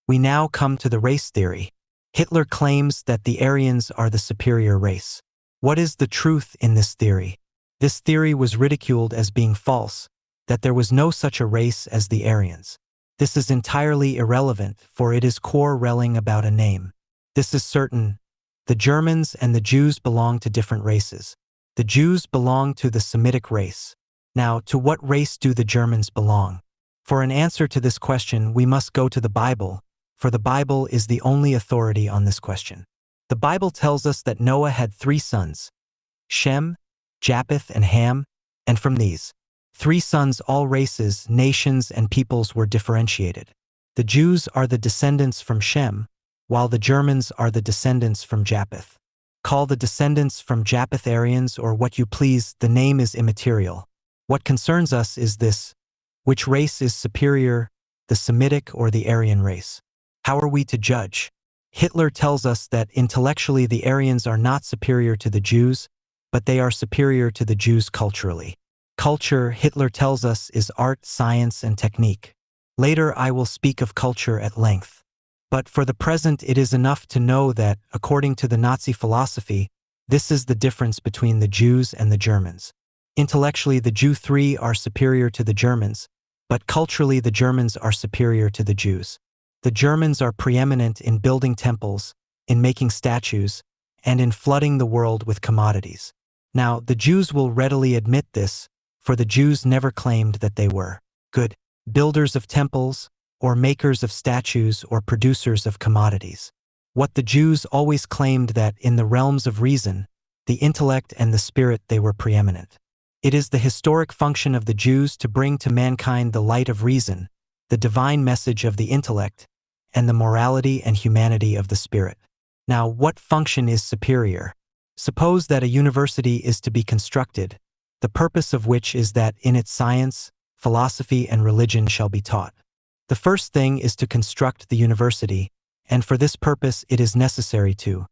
We now come to the race theory. Hitler claims that the Aryans are the superior race. What is the truth in this theory? This theory was ridiculed as being false, that there was no such a race as the Aryans. This is entirely irrelevant, for it is quarreling about a name. This is certain. The Germans and the Jews belong to different races. The Jews belong to the Semitic race. Now, to what race do the Germans belong? For an answer to this question, we must go to the Bible, for the Bible is the only authority on this question. The Bible tells us that Noah had 3 sons, Shem, Japheth, and Ham, and from these 3 sons all races, nations, and peoples were differentiated. The Jews are the descendants from Shem, while the Germans are the descendants from Japheth. Call the descendants from Japheth Aryans or what you please, the name is immaterial. What concerns us is this: which race is superior, the Semitic or the Aryan race? How are we to judge? Hitler tells us that intellectually the Aryans are not superior to the Jews, but they are superior to the Jews culturally. Culture, Hitler tells us, is art, science, and technique. Later I will speak of culture at length. But for the present it is enough to know that, according to the Nazi philosophy, this is the difference between the Jews and the Germans. Intellectually the Jew 3 are superior to the Germans, but culturally the Germans are superior to the Jews. The Germans are preeminent in building temples, in making statues, and in flooding the world with commodities. Now, the Jews will readily admit this, for the Jews never claimed that they were good builders of temples, or makers of statues, or producers of commodities. What the Jews always claimed that, in the realms of reason, the intellect and the spirit, they were preeminent. It is the historic function of the Jews to bring to mankind the light of reason, the divine message of the intellect, and the morality and humanity of the spirit. Now, what function is superior? Suppose that a university is to be constructed, the purpose of which is that in it science, philosophy, and religion shall be taught. The first thing is to construct the university, and for this purpose it is necessary to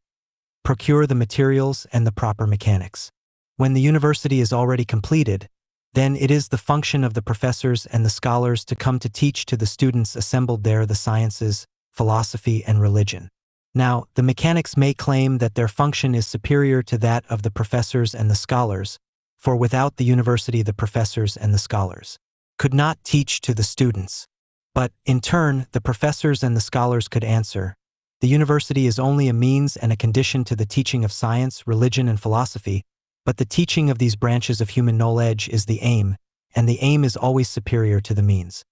procure the materials and the proper mechanics. When the university is already completed, then it is the function of the professors and the scholars to come to teach to the students assembled there the sciences, philosophy, and religion. Now, the mechanics may claim that their function is superior to that of the professors and the scholars, for without the university the professors and the scholars could not teach to the students. But, in turn, the professors and the scholars could answer, the university is only a means and a condition to the teaching of science, religion, and philosophy, but the teaching of these branches of human knowledge is the aim, and the aim is always superior to the means.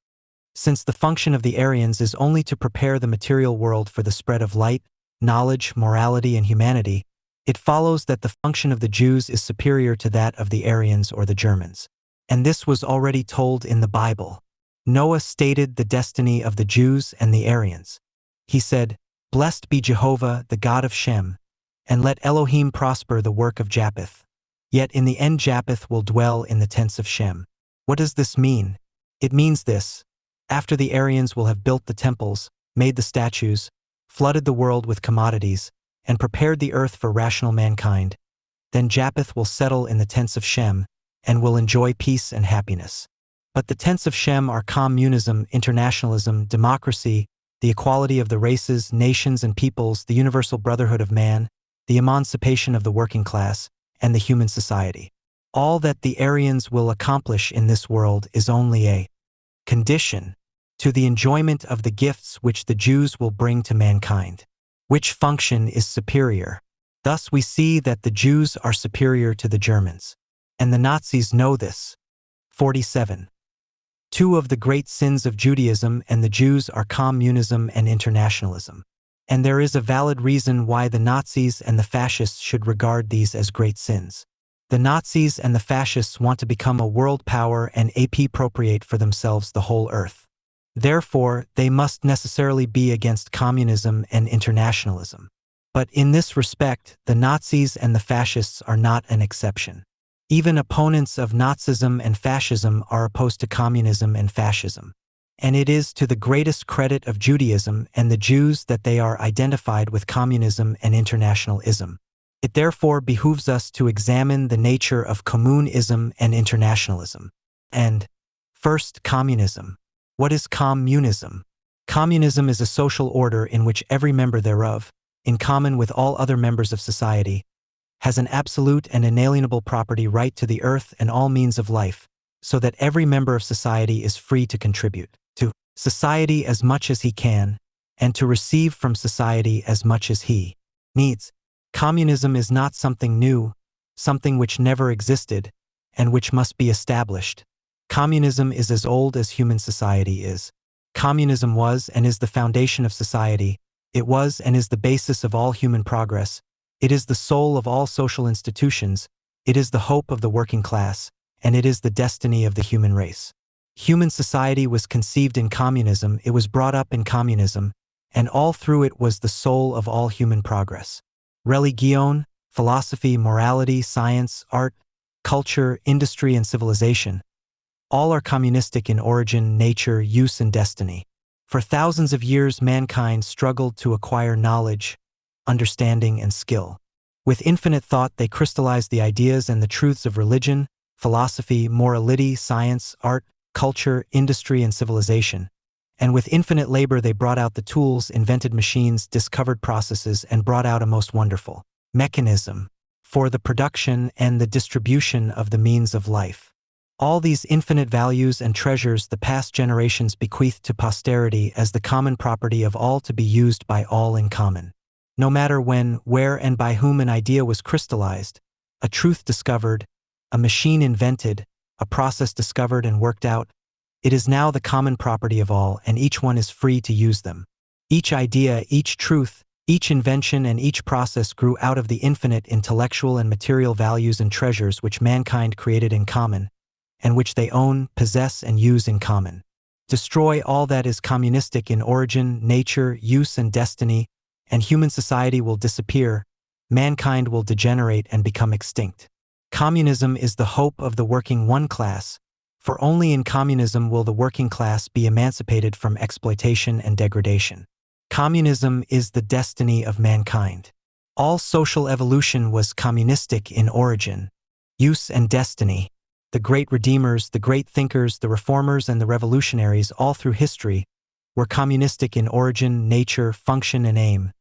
Since the function of the Aryans is only to prepare the material world for the spread of light, knowledge, morality, and humanity, it follows that the function of the Jews is superior to that of the Aryans or the Germans. And this was already told in the Bible. Noah stated the destiny of the Jews and the Aryans. He said, "Blessed be Jehovah, the God of Shem, and let Elohim prosper the work of Japheth. Yet in the end Japheth will dwell in the tents of Shem." What does this mean? It means this: after the Aryans will have built the temples, made the statues, flooded the world with commodities, and prepared the earth for rational mankind, then Japheth will settle in the tents of Shem, and will enjoy peace and happiness. But the tents of Shem are communism, internationalism, democracy, the equality of the races, nations, and peoples, the universal brotherhood of man, the emancipation of the working class, and the human society. All that the Aryans will accomplish in this world is only a condition to the enjoyment of the gifts which the Jews will bring to mankind. Which function is superior? Thus we see that the Jews are superior to the Germans. And the Nazis know this. 47. 2 of the great sins of Judaism and the Jews are communism and internationalism. And there is a valid reason why the Nazis and the fascists should regard these as great sins. The Nazis and the fascists want to become a world power and appropriate for themselves the whole earth. Therefore, they must necessarily be against communism and internationalism. But in this respect, the Nazis and the fascists are not an exception. Even opponents of Nazism and fascism are opposed to communism and fascism. And it is to the greatest credit of Judaism and the Jews that they are identified with communism and internationalism. It therefore behooves us to examine the nature of communism and internationalism. And, first, communism. What is communism? Communism is a social order in which every member thereof, in common with all other members of society, has an absolute and inalienable property right to the earth and all means of life, so that every member of society is free to contribute to society as much as he can, and to receive from society as much as he needs. Communism is not something new, something which never existed, and which must be established. Communism is as old as human society is. Communism was and is the foundation of society. It was and is the basis of all human progress. It is the soul of all social institutions. It is the hope of the working class, and it is the destiny of the human race. Human society was conceived in communism, it was brought up in communism, and all through it was the soul of all human progress. Religion, philosophy, morality, science, art, culture, industry, and civilization, all are communistic in origin, nature, use, and destiny. For thousands of years, mankind struggled to acquire knowledge, understanding, and skill. With infinite thought, they crystallized the ideas and the truths of religion, philosophy, morality, science, art, culture, industry, and civilization. And with infinite labor, they brought out the tools, invented machines, discovered processes, and brought out a most wonderful mechanism for the production and the distribution of the means of life. All these infinite values and treasures the past generations bequeathed to posterity as the common property of all to be used by all in common. No matter when, where, and by whom an idea was crystallized, a truth discovered, a machine invented, a process discovered and worked out, it is now the common property of all, and each one is free to use them. Each idea, each truth, each invention, and each process grew out of the infinite intellectual and material values and treasures which mankind created in common, and which they own, possess, and use in common. Destroy all that is communistic in origin, nature, use, and destiny, and human society will disappear, mankind will degenerate and become extinct. Communism is the hope of the working one class, for only in communism will the working class be emancipated from exploitation and degradation. Communism is the destiny of mankind. All social evolution was communistic in origin, use, and destiny. The great redeemers, the great thinkers, the reformers, and the revolutionaries all through history were communistic in origin, nature, function, and aim.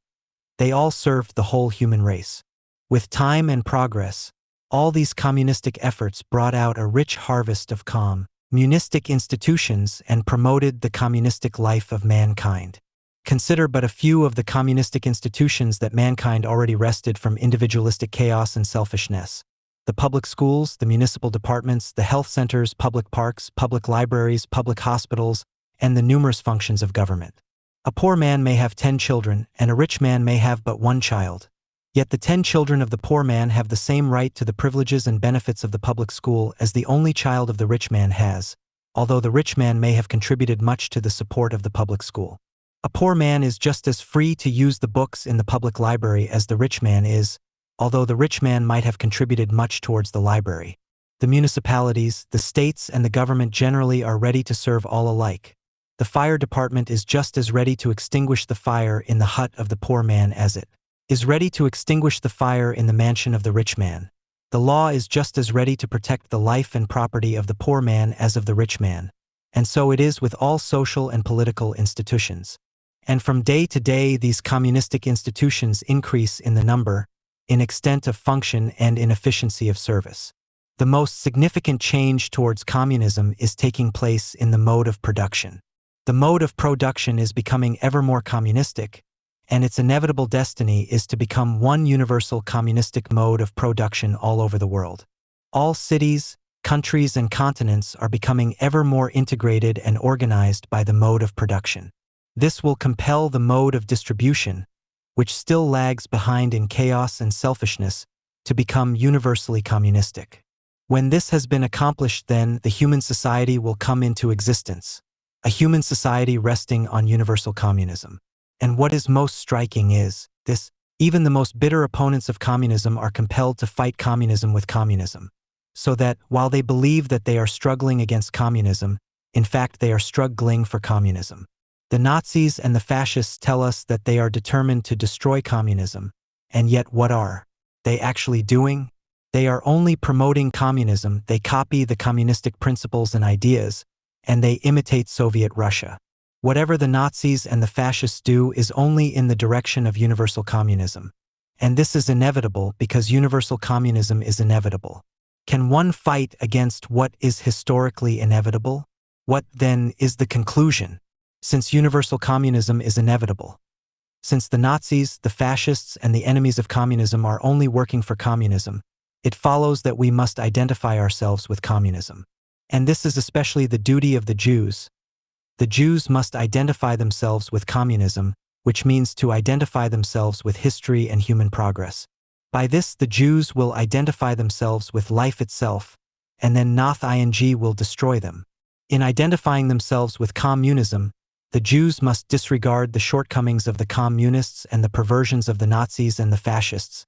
They all served the whole human race. With time and progress, all these communistic efforts brought out a rich harvest of communistic institutions and promoted the communistic life of mankind. Consider but a few of the communistic institutions that mankind already wrested from individualistic chaos and selfishness. The public schools, the municipal departments, the health centers, public parks, public libraries, public hospitals, and the numerous functions of government. A poor man may have 10 children, and a rich man may have but one child. Yet the 10 children of the poor man have the same right to the privileges and benefits of the public school as the only child of the rich man has, although the rich man may have contributed much to the support of the public school. A poor man is just as free to use the books in the public library as the rich man is, although the rich man might have contributed much towards the library. The municipalities, the states, and the government generally are ready to serve all alike. The fire department is just as ready to extinguish the fire in the hut of the poor man as it is ready to extinguish the fire in the mansion of the rich man. The law is just as ready to protect the life and property of the poor man as of the rich man. And so it is with all social and political institutions. And from day to day, these communistic institutions increase in the number, in extent of function, and in efficiency of service. The most significant change towards communism is taking place in the mode of production. The mode of production is becoming ever more communistic, and its inevitable destiny is to become one universal communistic mode of production all over the world. All cities, countries, and continents are becoming ever more integrated and organized by the mode of production. This will compel the mode of distribution, which still lags behind in chaos and selfishness, to become universally communistic. When this has been accomplished, then the human society will come into existence, a human society resting on universal communism. And what is most striking is this: even the most bitter opponents of communism are compelled to fight communism with communism, so that, while they believe that they are struggling against communism, in fact they are struggling for communism. The Nazis and the fascists tell us that they are determined to destroy communism, and yet what are they actually doing? They are only promoting communism. They copy the communistic principles and ideas, and they imitate Soviet Russia. Whatever the Nazis and the fascists do is only in the direction of universal communism. And this is inevitable because universal communism is inevitable. Can one fight against what is historically inevitable? What, then, is the conclusion? Since universal communism is inevitable, since the Nazis, the fascists, and the enemies of communism are only working for communism, it follows that we must identify ourselves with communism. And this is especially the duty of the Jews. The Jews must identify themselves with communism, which means to identify themselves with history and human progress. By this, the Jews will identify themselves with life itself, and then Nath-ing will destroy them. In identifying themselves with communism, the Jews must disregard the shortcomings of the communists and the perversions of the Nazis and the fascists.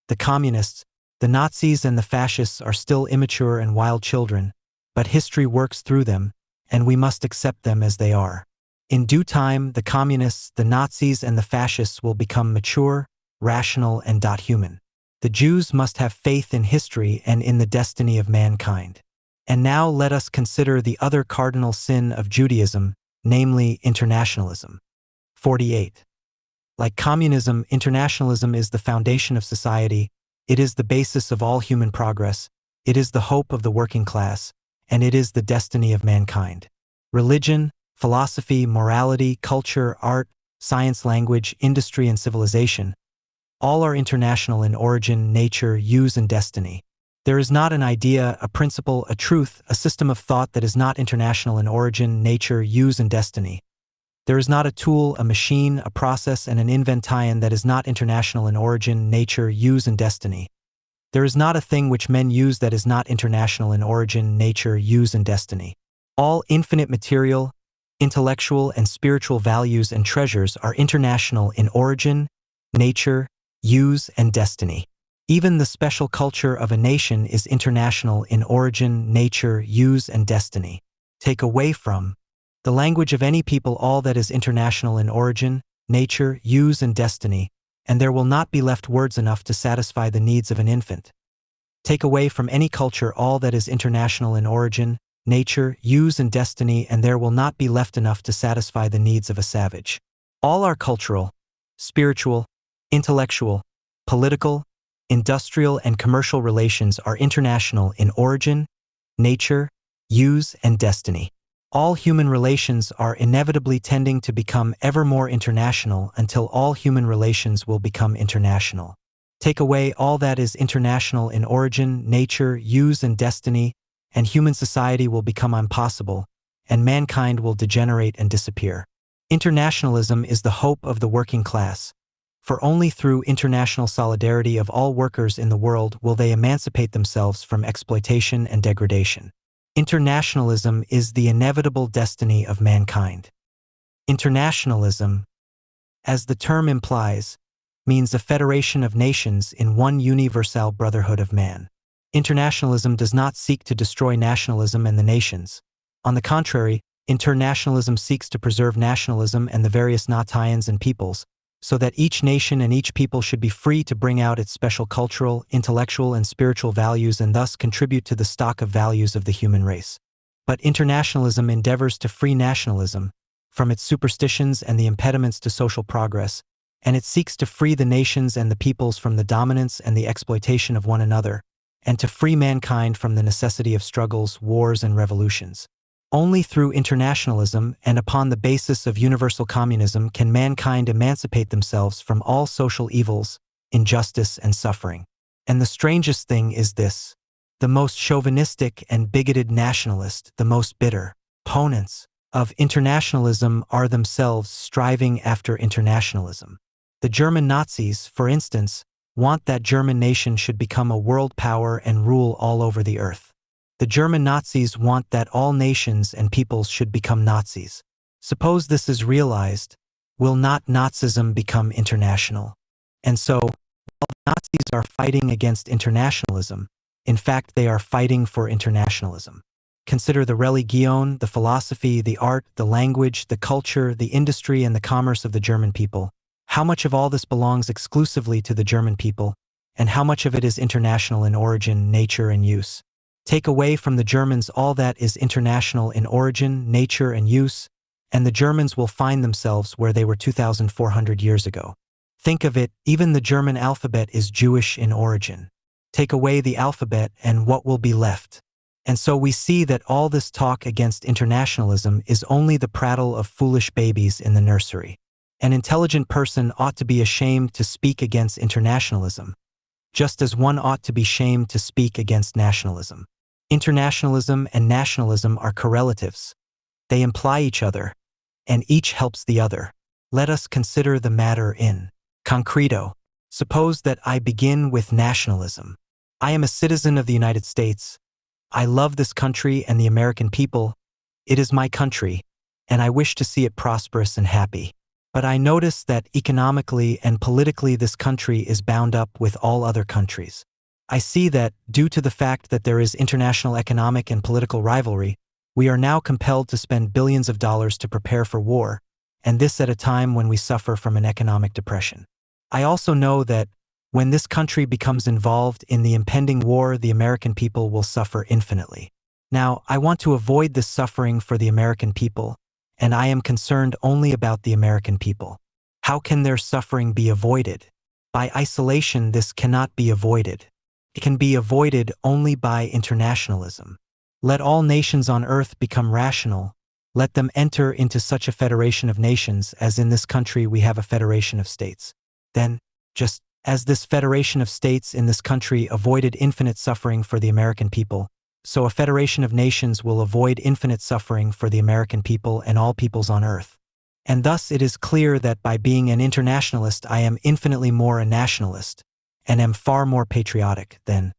The communists, the Nazis and the fascists are still immature and wild children, but history works through them, and we must accept them as they are. In due time, the communists, the Nazis, and the fascists will become mature, rational, and human. The Jews must have faith in history and in the destiny of mankind. And now let us consider the other cardinal sin of Judaism, namely internationalism. 48. Like communism, internationalism is the foundation of society, it is the basis of all human progress, it is the hope of the working class, and it is the destiny of mankind. Religion, philosophy, morality, culture, art, science, language, industry, and civilization, all are international in origin, nature, use, and destiny. There is not an idea, a principle, a truth, a system of thought that is not international in origin, nature, use, and destiny. There is not a tool, a machine, a process, and an invention that is not international in origin, nature, use, and destiny. There is not a thing which men use that is not international in origin, nature, use, and destiny. All infinite material, intellectual, and spiritual values and treasures are international in origin, nature, use, and destiny. Even the special culture of a nation is international in origin, nature, use, and destiny. Take away from the language of any people all that is international in origin, nature, use, and destiny, and there will not be left words enough to satisfy the needs of an infant. Take away from any culture all that is international in origin, nature, use, and destiny, and there will not be left enough to satisfy the needs of a savage. All our cultural, spiritual, intellectual, political, industrial, and commercial relations are international in origin, nature, use, and destiny. All human relations are inevitably tending to become ever more international until all human relations will become international. Take away all that is international in origin, nature, use, and destiny, and human society will become impossible, and mankind will degenerate and disappear. Internationalism is the hope of the working class, for only through international solidarity of all workers in the world will they emancipate themselves from exploitation and degradation. Internationalism is the inevitable destiny of mankind. Internationalism, as the term implies, means a federation of nations in one universal brotherhood of man. Internationalism does not seek to destroy nationalism and the nations. On the contrary, internationalism seeks to preserve nationalism and the various nations and peoples, so that each nation and each people should be free to bring out its special cultural, intellectual, and spiritual values and thus contribute to the stock of values of the human race. But internationalism endeavors to free nationalism from its superstitions and the impediments to social progress, and it seeks to free the nations and the peoples from the dominance and the exploitation of one another, and to free mankind from the necessity of struggles, wars, and revolutions. Only through internationalism and upon the basis of universal communism can mankind emancipate themselves from all social evils, injustice, and suffering. And the strangest thing is this: the most chauvinistic and bigoted nationalist, the most bitter opponents of internationalism are themselves striving after internationalism. The German Nazis, for instance, want that German nation should become a world power and rule all over the earth. The German Nazis want that all nations and peoples should become Nazis. Suppose this is realized, will not Nazism become international? And so, while the Nazis are fighting against internationalism, in fact they are fighting for internationalism. Consider the religion, the philosophy, the art, the language, the culture, the industry, and the commerce of the German people. How much of all this belongs exclusively to the German people, and how much of it is international in origin, nature, and use? Take away from the Germans all that is international in origin, nature, and use, and the Germans will find themselves where they were 2,400 years ago. Think of it, even the German alphabet is Jewish in origin. Take away the alphabet and what will be left? And so we see that all this talk against internationalism is only the prattle of foolish babies in the nursery. An intelligent person ought to be ashamed to speak against internationalism, just as one ought to be shamed to speak against nationalism. Internationalism and nationalism are correlatives. They imply each other, and each helps the other. Let us consider the matter in concreto. Suppose that I begin with nationalism. I am a citizen of the United States. I love this country and the American people. It is my country, and I wish to see it prosperous and happy. But I notice that economically and politically this country is bound up with all other countries. I see that, due to the fact that there is international economic and political rivalry, we are now compelled to spend billions of dollars to prepare for war, and this at a time when we suffer from an economic depression. I also know that, when this country becomes involved in the impending war, the American people will suffer infinitely. Now, I want to avoid this suffering for the American people, and I am concerned only about the American people. How can their suffering be avoided? By isolation, this cannot be avoided. It can be avoided only by internationalism. Let all nations on earth become rational. Let them enter into such a federation of nations as in this country we have a federation of states. Then, just as this federation of states in this country avoided infinite suffering for the American people, so a federation of nations will avoid infinite suffering for the American people and all peoples on earth. And thus it is clear that by being an internationalist I am infinitely more a nationalist, and am far more patriotic than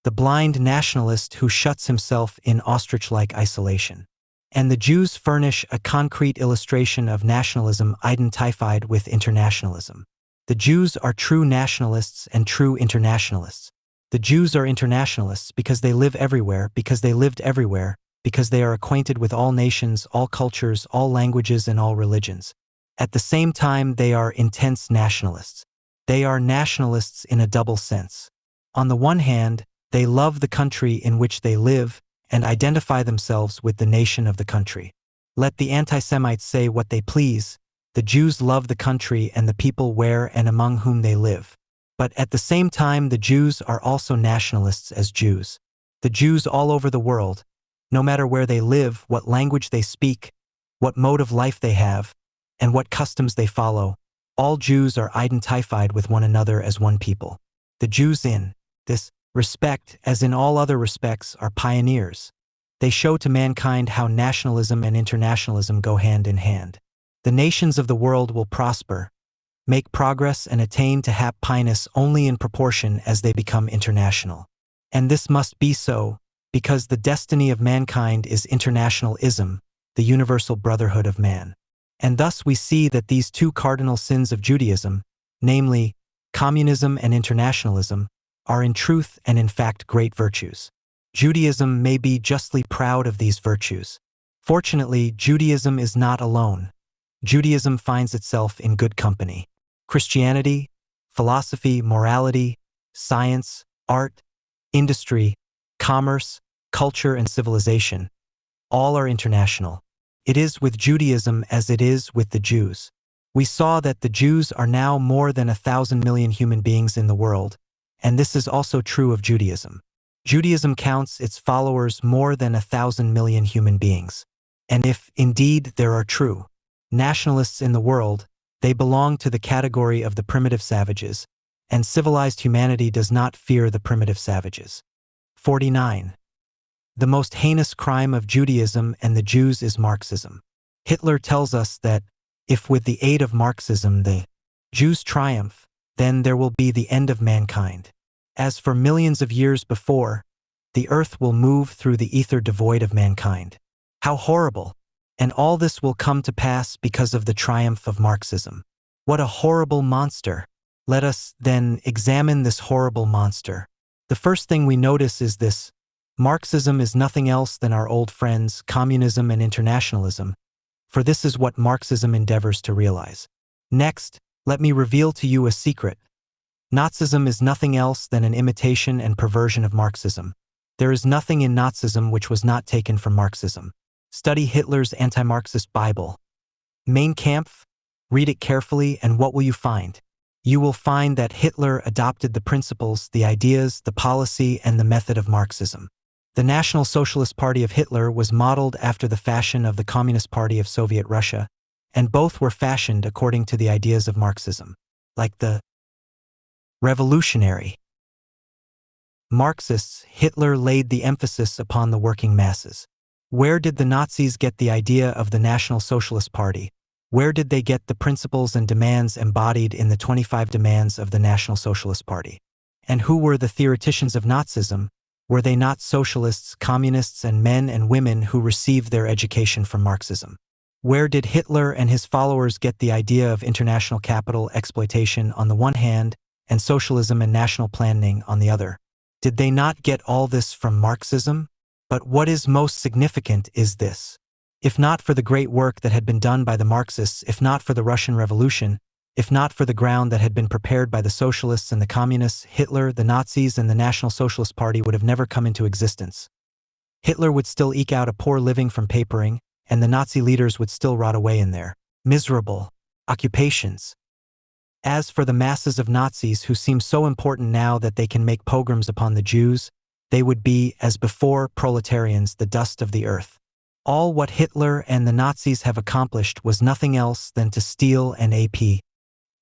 the blind nationalist who shuts himself in ostrich-like isolation. And the Jews furnish a concrete illustration of nationalism identified with internationalism. The Jews are true nationalists and true internationalists. The Jews are internationalists because they live everywhere, because they lived everywhere, because they are acquainted with all nations, all cultures, all languages, and all religions. At the same time, they are intense nationalists. They are nationalists in a double sense. On the one hand, they love the country in which they live and identify themselves with the nation of the country. Let the anti-Semites say what they please. The Jews love the country and the people where and among whom they live. But at the same time, the Jews are also nationalists as Jews. The Jews all over the world, no matter where they live, what language they speak, what mode of life they have, and what customs they follow, all Jews are identified with one another as one people. The Jews in this respect, as in all other respects, are pioneers. They show to mankind how nationalism and internationalism go hand in hand. The nations of the world will prosper, make progress, and attain to happiness only in proportion as they become international. And this must be so, because the destiny of mankind is internationalism, the universal brotherhood of man. And thus we see that these two cardinal sins of Judaism, namely, communism and internationalism, are in truth and in fact great virtues. Judaism may be justly proud of these virtues. Fortunately, Judaism is not alone. Judaism finds itself in good company. Christianity, philosophy, morality, science, art, industry, commerce, culture, and civilization, all are international. It is with Judaism as it is with the Jews. We saw that the Jews are now more than 1,000 million human beings in the world, and this is also true of Judaism. Judaism counts its followers more than 1,000 million human beings. And if, indeed, there are true nationalists in the world, they belong to the category of the primitive savages, and civilized humanity does not fear the primitive savages. 49. The most heinous crime of Judaism and the Jews is Marxism. Hitler tells us that, if with the aid of Marxism the Jews triumph, then there will be the end of mankind. As for millions of years before, the earth will move through the ether devoid of mankind. How horrible! And all this will come to pass because of the triumph of Marxism. What a horrible monster! Let us, then, examine this horrible monster. The first thing we notice is this: Marxism is nothing else than our old friends, communism and internationalism, for this is what Marxism endeavors to realize. Next, let me reveal to you a secret. Nazism is nothing else than an imitation and perversion of Marxism. There is nothing in Nazism which was not taken from Marxism. Study Hitler's anti-Marxist Bible. Mein Kampf? Read it carefully, and what will you find? You will find that Hitler adopted the principles, the ideas, the policy, and the method of Marxism. The National Socialist Party of Hitler was modeled after the fashion of the Communist Party of Soviet Russia, and both were fashioned according to the ideas of Marxism. Like the revolutionary Marxists, Hitler laid the emphasis upon the working masses. Where did the Nazis get the idea of the National Socialist Party? Where did they get the principles and demands embodied in the 25 demands of the National Socialist Party? And who were the theoreticians of Nazism? Were they not socialists, communists, and men and women who received their education from Marxism? Where did Hitler and his followers get the idea of international capital exploitation on the one hand and socialism and national planning on the other? Did they not get all this from Marxism? But what is most significant is this. If not for the great work that had been done by the Marxists, if not for the Russian Revolution, if not for the ground that had been prepared by the socialists and the communists, Hitler, the Nazis, and the National Socialist Party would have never come into existence. Hitler would still eke out a poor living from papering, and the Nazi leaders would still rot away in their miserable occupations. As for the masses of Nazis who seem so important now that they can make pogroms upon the Jews, they would be, as before, proletarians, the dust of the earth. All what Hitler and the Nazis have accomplished was nothing else than to steal and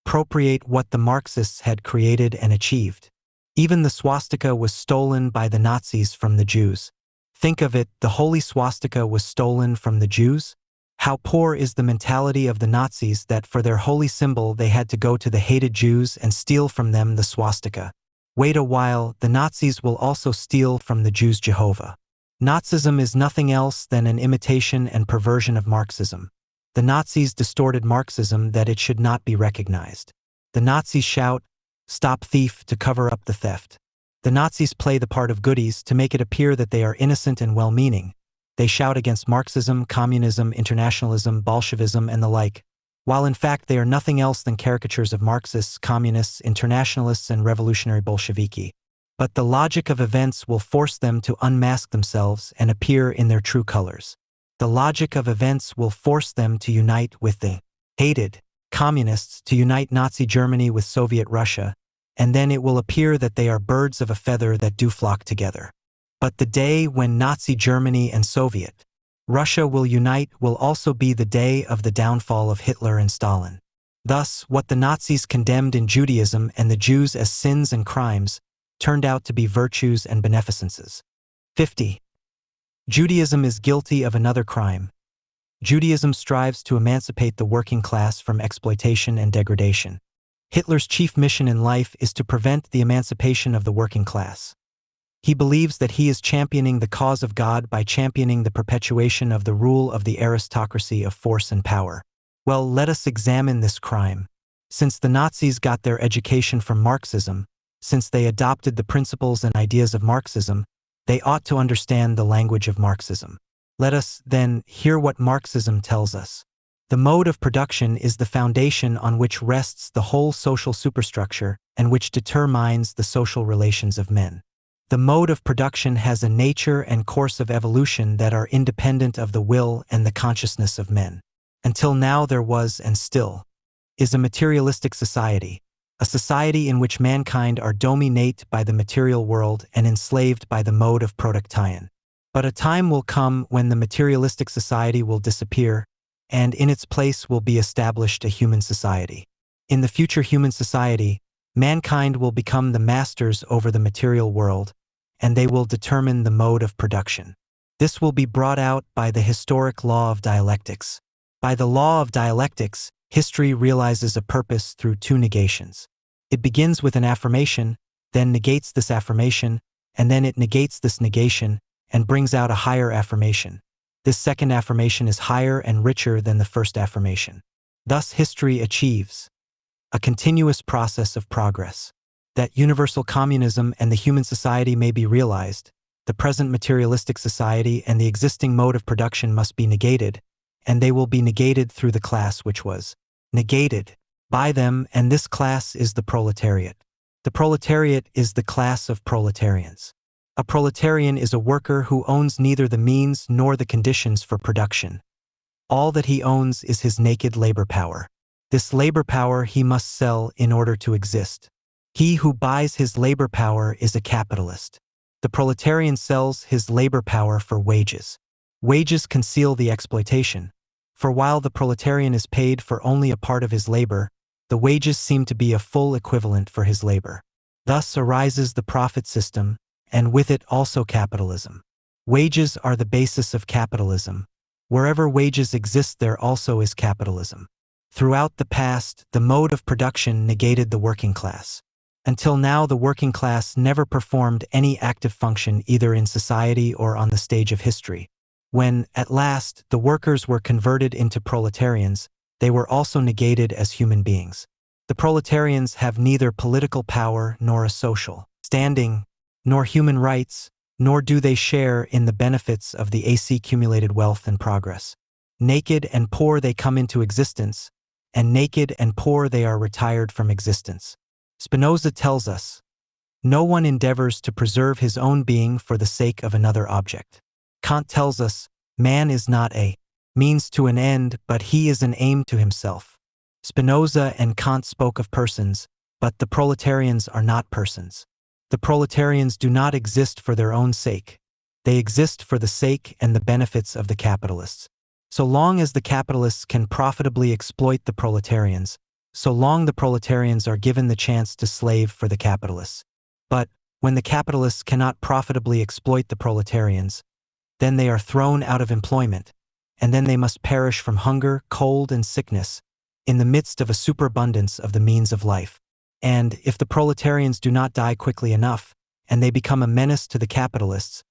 appropriate what the Marxists had created and achieved. Even the swastika was stolen by the Nazis from the Jews. Think of it, the holy swastika was stolen from the Jews? How poor is the mentality of the Nazis that for their holy symbol they had to go to the hated Jews and steal from them the swastika. Wait a while, the Nazis will also steal from the Jews Jehovah. Nazism is nothing else than an imitation and perversion of Marxism. The Nazis distorted Marxism that it should not be recognized. The Nazis shout, "Stop thief," to cover up the theft. The Nazis play the part of goodies to make it appear that they are innocent and well-meaning. They shout against Marxism, communism, internationalism, Bolshevism, and the like, while in fact they are nothing else than caricatures of Marxists, communists, internationalists, and revolutionary Bolsheviki. But the logic of events will force them to unmask themselves and appear in their true colors. The logic of events will force them to unite with the hated communists, to unite Nazi Germany with Soviet Russia, and then it will appear that they are birds of a feather that do flock together. But the day when Nazi Germany and Soviet Russia will unite will also be the day of the downfall of Hitler and Stalin. Thus, what the Nazis condemned in Judaism and the Jews as sins and crimes turned out to be virtues and beneficences. 50. Judaism is guilty of another crime. Judaism strives to emancipate the working class from exploitation and degradation. Hitler's chief mission in life is to prevent the emancipation of the working class. He believes that he is championing the cause of God by championing the perpetuation of the rule of the aristocracy of force and power. Well, let us examine this crime. Since the Nazis got their education from Marxism, since they adopted the principles and ideas of Marxism, they ought to understand the language of Marxism. Let us, then, hear what Marxism tells us. The mode of production is the foundation on which rests the whole social superstructure and which determines the social relations of men. The mode of production has a nature and course of evolution that are independent of the will and the consciousness of men. Until now there was, and still is, a materialistic society, a society in which mankind are dominate by the material world and enslaved by the mode of production. But a time will come when the materialistic society will disappear, and in its place will be established a human society. In the future human society, mankind will become the masters over the material world, and they will determine the mode of production. This will be brought out by the historic law of dialectics. By the law of dialectics, history realizes a purpose through two negations. It begins with an affirmation, then negates this affirmation, and then it negates this negation and brings out a higher affirmation. This second affirmation is higher and richer than the first affirmation. Thus history achieves a continuous process of progress. That universal communism and the human society may be realized, the present materialistic society and the existing mode of production must be negated, and they will be negated through the class which was negated by them, and this class is the proletariat. The proletariat is the class of proletarians. A proletarian is a worker who owns neither the means nor the conditions for production. All that he owns is his naked labor power. This labor power he must sell in order to exist. He who buys his labor power is a capitalist. The proletarian sells his labor power for wages. Wages conceal the exploitation. For while the proletarian is paid for only a part of his labor, the wages seem to be a full equivalent for his labor. Thus arises the profit system, and with it also capitalism. Wages are the basis of capitalism. Wherever wages exist, there also is capitalism. Throughout the past, the mode of production negated the working class. Until now, the working class never performed any active function either in society or on the stage of history. When, at last, the workers were converted into proletarians, they were also negated as human beings. The proletarians have neither political power nor a social standing, nor human rights, nor do they share in the benefits of the accumulated wealth and progress. Naked and poor they come into existence, and naked and poor they are retired from existence. Spinoza tells us, no one endeavors to preserve his own being for the sake of another object. Kant tells us, man is not a means to an end, but he is an aim to himself. Spinoza and Kant spoke of persons, but the proletarians are not persons. The proletarians do not exist for their own sake. They exist for the sake and the benefits of the capitalists. So long as the capitalists can profitably exploit the proletarians, so long the proletarians are given the chance to slave for the capitalists. But when the capitalists cannot profitably exploit the proletarians, then they are thrown out of employment, and then they must perish from hunger, cold, and sickness, in the midst of a superabundance of the means of life. And if the proletarians do not die quickly enough, and they become a menace to the capitalists,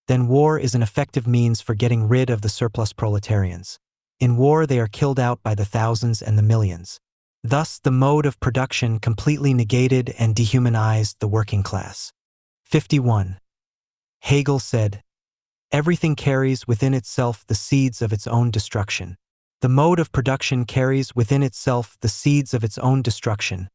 then war is an effective means for getting rid of the surplus proletarians. In war they are killed out by the thousands and the millions. Thus the mode of production completely negated and dehumanized the working class. 51. Hegel said, everything carries within itself the seeds of its own destruction. The mode of production carries within itself the seeds of its own destruction,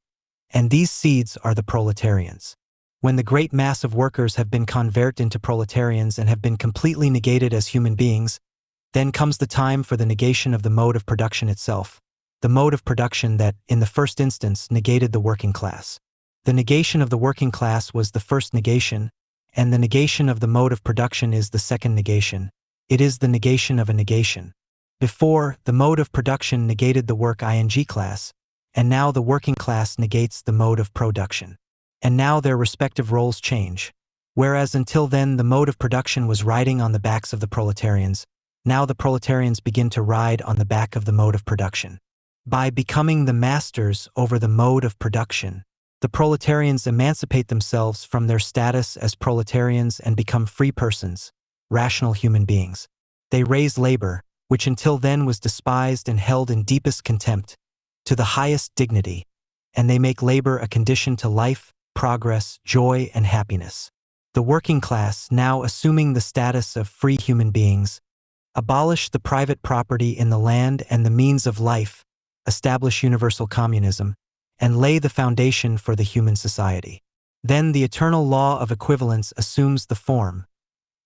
and these seeds are the proletarians. When the great mass of workers have been converted into proletarians and have been completely negated as human beings, then comes the time for the negation of the mode of production itself, the mode of production that, in the first instance, negated the working class. The negation of the working class was the first negation, and the negation of the mode of production is the second negation. It is the negation of a negation. Before, the mode of production negated the work ing class, and now the working class negates the mode of production. And now their respective roles change. Whereas until then the mode of production was riding on the backs of the proletarians, now the proletarians begin to ride on the back of the mode of production. By becoming the masters over the mode of production, the proletarians emancipate themselves from their status as proletarians and become free persons, rational human beings. They raise labor, which until then was despised and held in deepest contempt, to the highest dignity, and they make labor a condition to life, progress, joy, and happiness. The working class, now assuming the status of free human beings, abolish the private property in the land and the means of life, establish universal communism, and lay the foundation for the human society. Then the eternal law of equivalence assumes the form,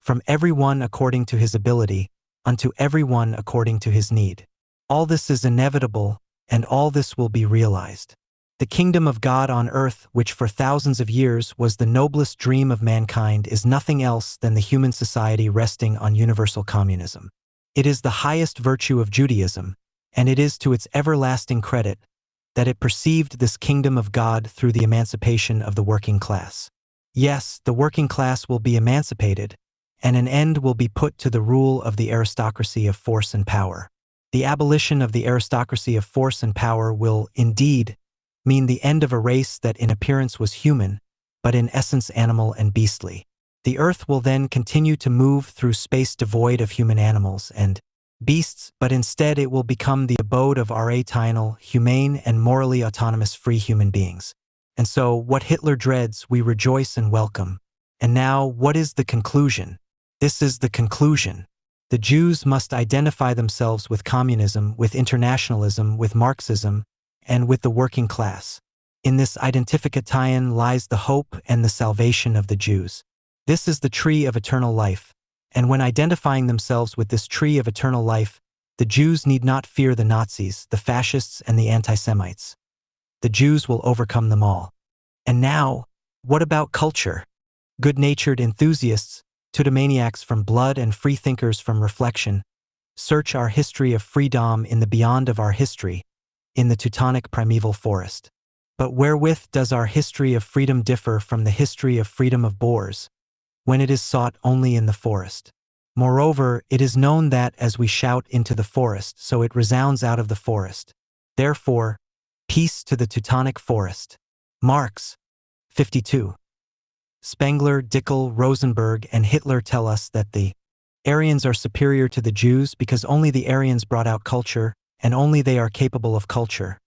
from everyone according to his ability, unto everyone according to his need. All this is inevitable, and all this will be realized. The kingdom of God on earth, which for thousands of years was the noblest dream of mankind, is nothing else than the human society resting on universal communism. It is the highest virtue of Judaism, and it is to its everlasting credit that it perceived this kingdom of God through the emancipation of the working class. Yes, the working class will be emancipated, and an end will be put to the rule of the aristocracy of force and power. The abolition of the aristocracy of force and power will, indeed, mean the end of a race that in appearance was human, but in essence animal and beastly. The earth will then continue to move through space devoid of human animals and beasts, but instead it will become the abode of rational, humane, and morally autonomous free human beings. And so, what Hitler dreads, we rejoice and welcome. And now, what is the conclusion? This is the conclusion. The Jews must identify themselves with communism, with internationalism, with Marxism, and with the working class. In this identification lies the hope and the salvation of the Jews. This is the tree of eternal life, and when identifying themselves with this tree of eternal life, The Jews need not fear the Nazis, the fascists, and the anti-Semites. The Jews will overcome them all. And now, what about culture? Good-natured enthusiasts, pseudomaniacs from blood and freethinkers from reflection, search our history of freedom in the beyond of our history, in the Teutonic primeval forest. But wherewith does our history of freedom differ from the history of freedom of Boers, when it is sought only in the forest? Moreover, it is known that as we shout into the forest, so it resounds out of the forest. Therefore, peace to the Teutonic forest. Marx, 52. Spengler, Dickel, Rosenberg, and Hitler tell us that the Aryans are superior to the Jews because only the Aryans brought out culture, and only they are capable of culture.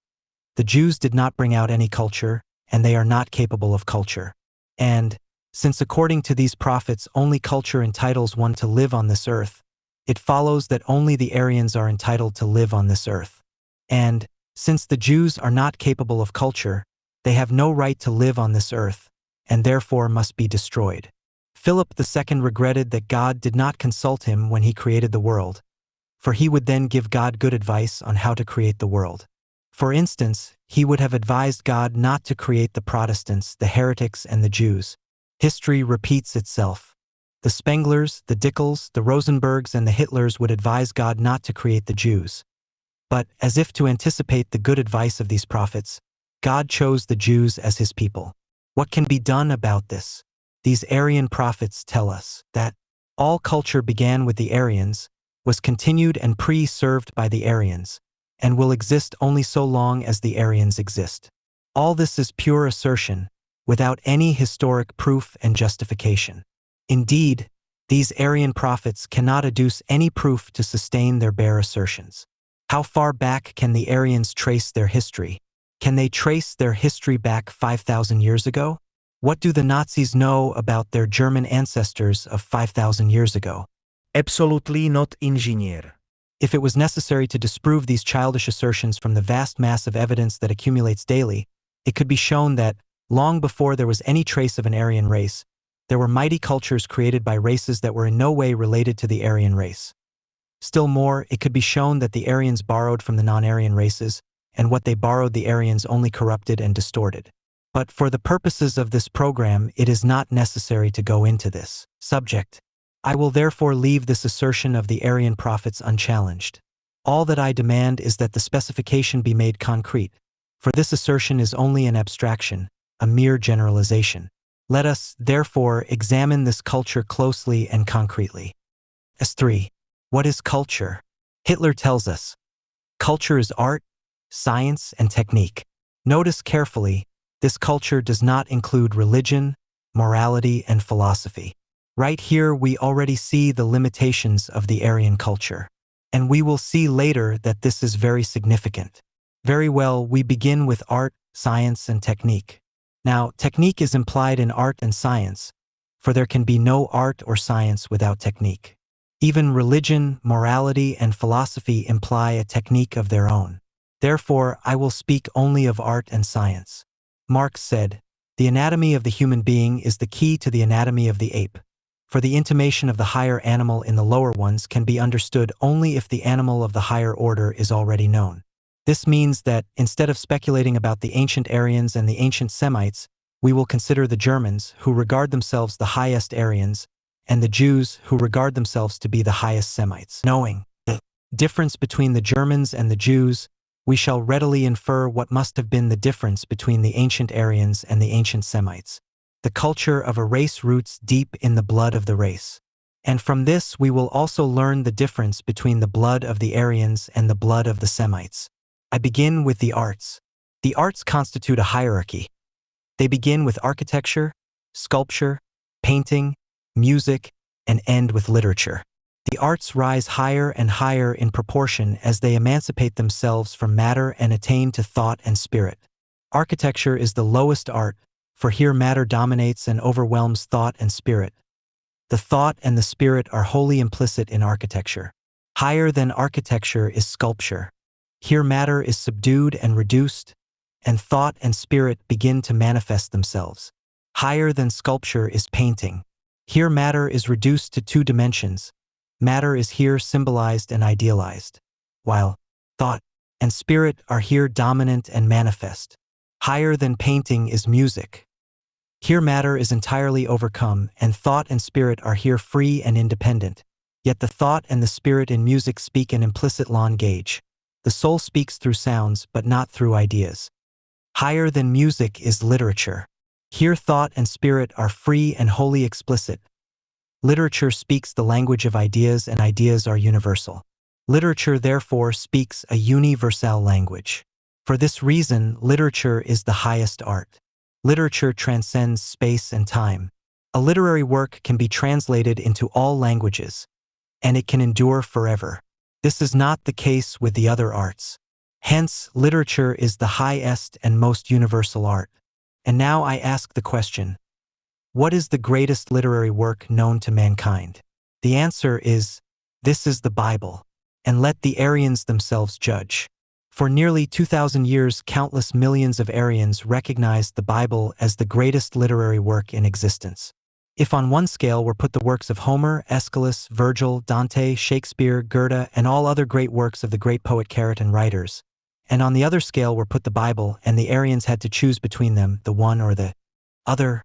The Jews did not bring out any culture, and they are not capable of culture. And, since according to these prophets only culture entitles one to live on this earth, it follows that only the Aryans are entitled to live on this earth. And, since the Jews are not capable of culture, they have no right to live on this earth, and therefore must be destroyed. Philip II regretted that God did not consult him when he created the world, for he would then give God good advice on how to create the world. For instance, he would have advised God not to create the Protestants, the heretics, and the Jews. History repeats itself. The Spenglers, the Dickels, the Rosenbergs, and the Hitlers would advise God not to create the Jews. But, as if to anticipate the good advice of these prophets, God chose the Jews as his people. What can be done about this? These Aryan prophets tell us that all culture began with the Aryans, was continued and pre-served by the Aryans, and will exist only so long as the Aryans exist. All this is pure assertion, without any historic proof and justification. Indeed, these Aryan prophets cannot adduce any proof to sustain their bare assertions. How far back can the Aryans trace their history? Can they trace their history back 5,000 years ago? What do the Nazis know about their German ancestors of 5,000 years ago? Absolutely not, engineer. If it was necessary to disprove these childish assertions from the vast mass of evidence that accumulates daily, it could be shown that, long before there was any trace of an Aryan race, there were mighty cultures created by races that were in no way related to the Aryan race. Still more, it could be shown that the Aryans borrowed from the non-Aryan races, and what they borrowed the Aryans only corrupted and distorted. But for the purposes of this program, it is not necessary to go into this subject. I will therefore leave this assertion of the Aryan prophets unchallenged. All that I demand is that the specification be made concrete, for this assertion is only an abstraction, a mere generalization. Let us, therefore, examine this culture closely and concretely. S3. What is culture? Hitler tells us, culture is art, science, and technique. Notice carefully, this culture does not include religion, morality, and philosophy. Right here we already see the limitations of the Aryan culture. And we will see later that this is very significant. Very well, we begin with art, science, and technique. Now, technique is implied in art and science, for there can be no art or science without technique. Even religion, morality, and philosophy imply a technique of their own. Therefore, I will speak only of art and science. Marx said, "The anatomy of the human being is the key to the anatomy of the ape. For the intimation of the higher animal in the lower ones can be understood only if the animal of the higher order is already known." This means that, instead of speculating about the ancient Aryans and the ancient Semites, we will consider the Germans, who regard themselves the highest Aryans, and the Jews, who regard themselves to be the highest Semites. Knowing the difference between the Germans and the Jews, we shall readily infer what must have been the difference between the ancient Aryans and the ancient Semites. The culture of a race roots deep in the blood of the race. And from this we will also learn the difference between the blood of the Aryans and the blood of the Semites. I begin with the arts. The arts constitute a hierarchy. They begin with architecture, sculpture, painting, music, and end with literature. The arts rise higher and higher in proportion as they emancipate themselves from matter and attain to thought and spirit. Architecture is the lowest art, for here matter dominates and overwhelms thought and spirit. The thought and the spirit are wholly implicit in architecture. Higher than architecture is sculpture. Here matter is subdued and reduced, and thought and spirit begin to manifest themselves. Higher than sculpture is painting. Here matter is reduced to two dimensions. Matter is here symbolized and idealized. while thought and spirit are here dominant and manifest. Higher than painting is music. Here matter is entirely overcome, and thought and spirit are here free and independent. Yet the thought and the spirit in music speak an implicit language. The soul speaks through sounds, but not through ideas. Higher than music is literature. Here thought and spirit are free and wholly explicit. Literature speaks the language of ideas, and ideas are universal. Literature therefore speaks a universal language. For this reason, literature is the highest art. Literature transcends space and time. A literary work can be translated into all languages, and it can endure forever. This is not the case with the other arts. Hence, literature is the highest and most universal art. And now I ask the question, what is the greatest literary work known to mankind? The answer is, this is the Bible. And let the Aryans themselves judge. For nearly 2,000 years, countless millions of Aryans recognized the Bible as the greatest literary work in existence. If on one scale were put the works of Homer, Aeschylus, Virgil, Dante, Shakespeare, Goethe, and all other great works of the great poet and writers, and on the other scale were put the Bible, and the Aryans had to choose between them, the one or the other,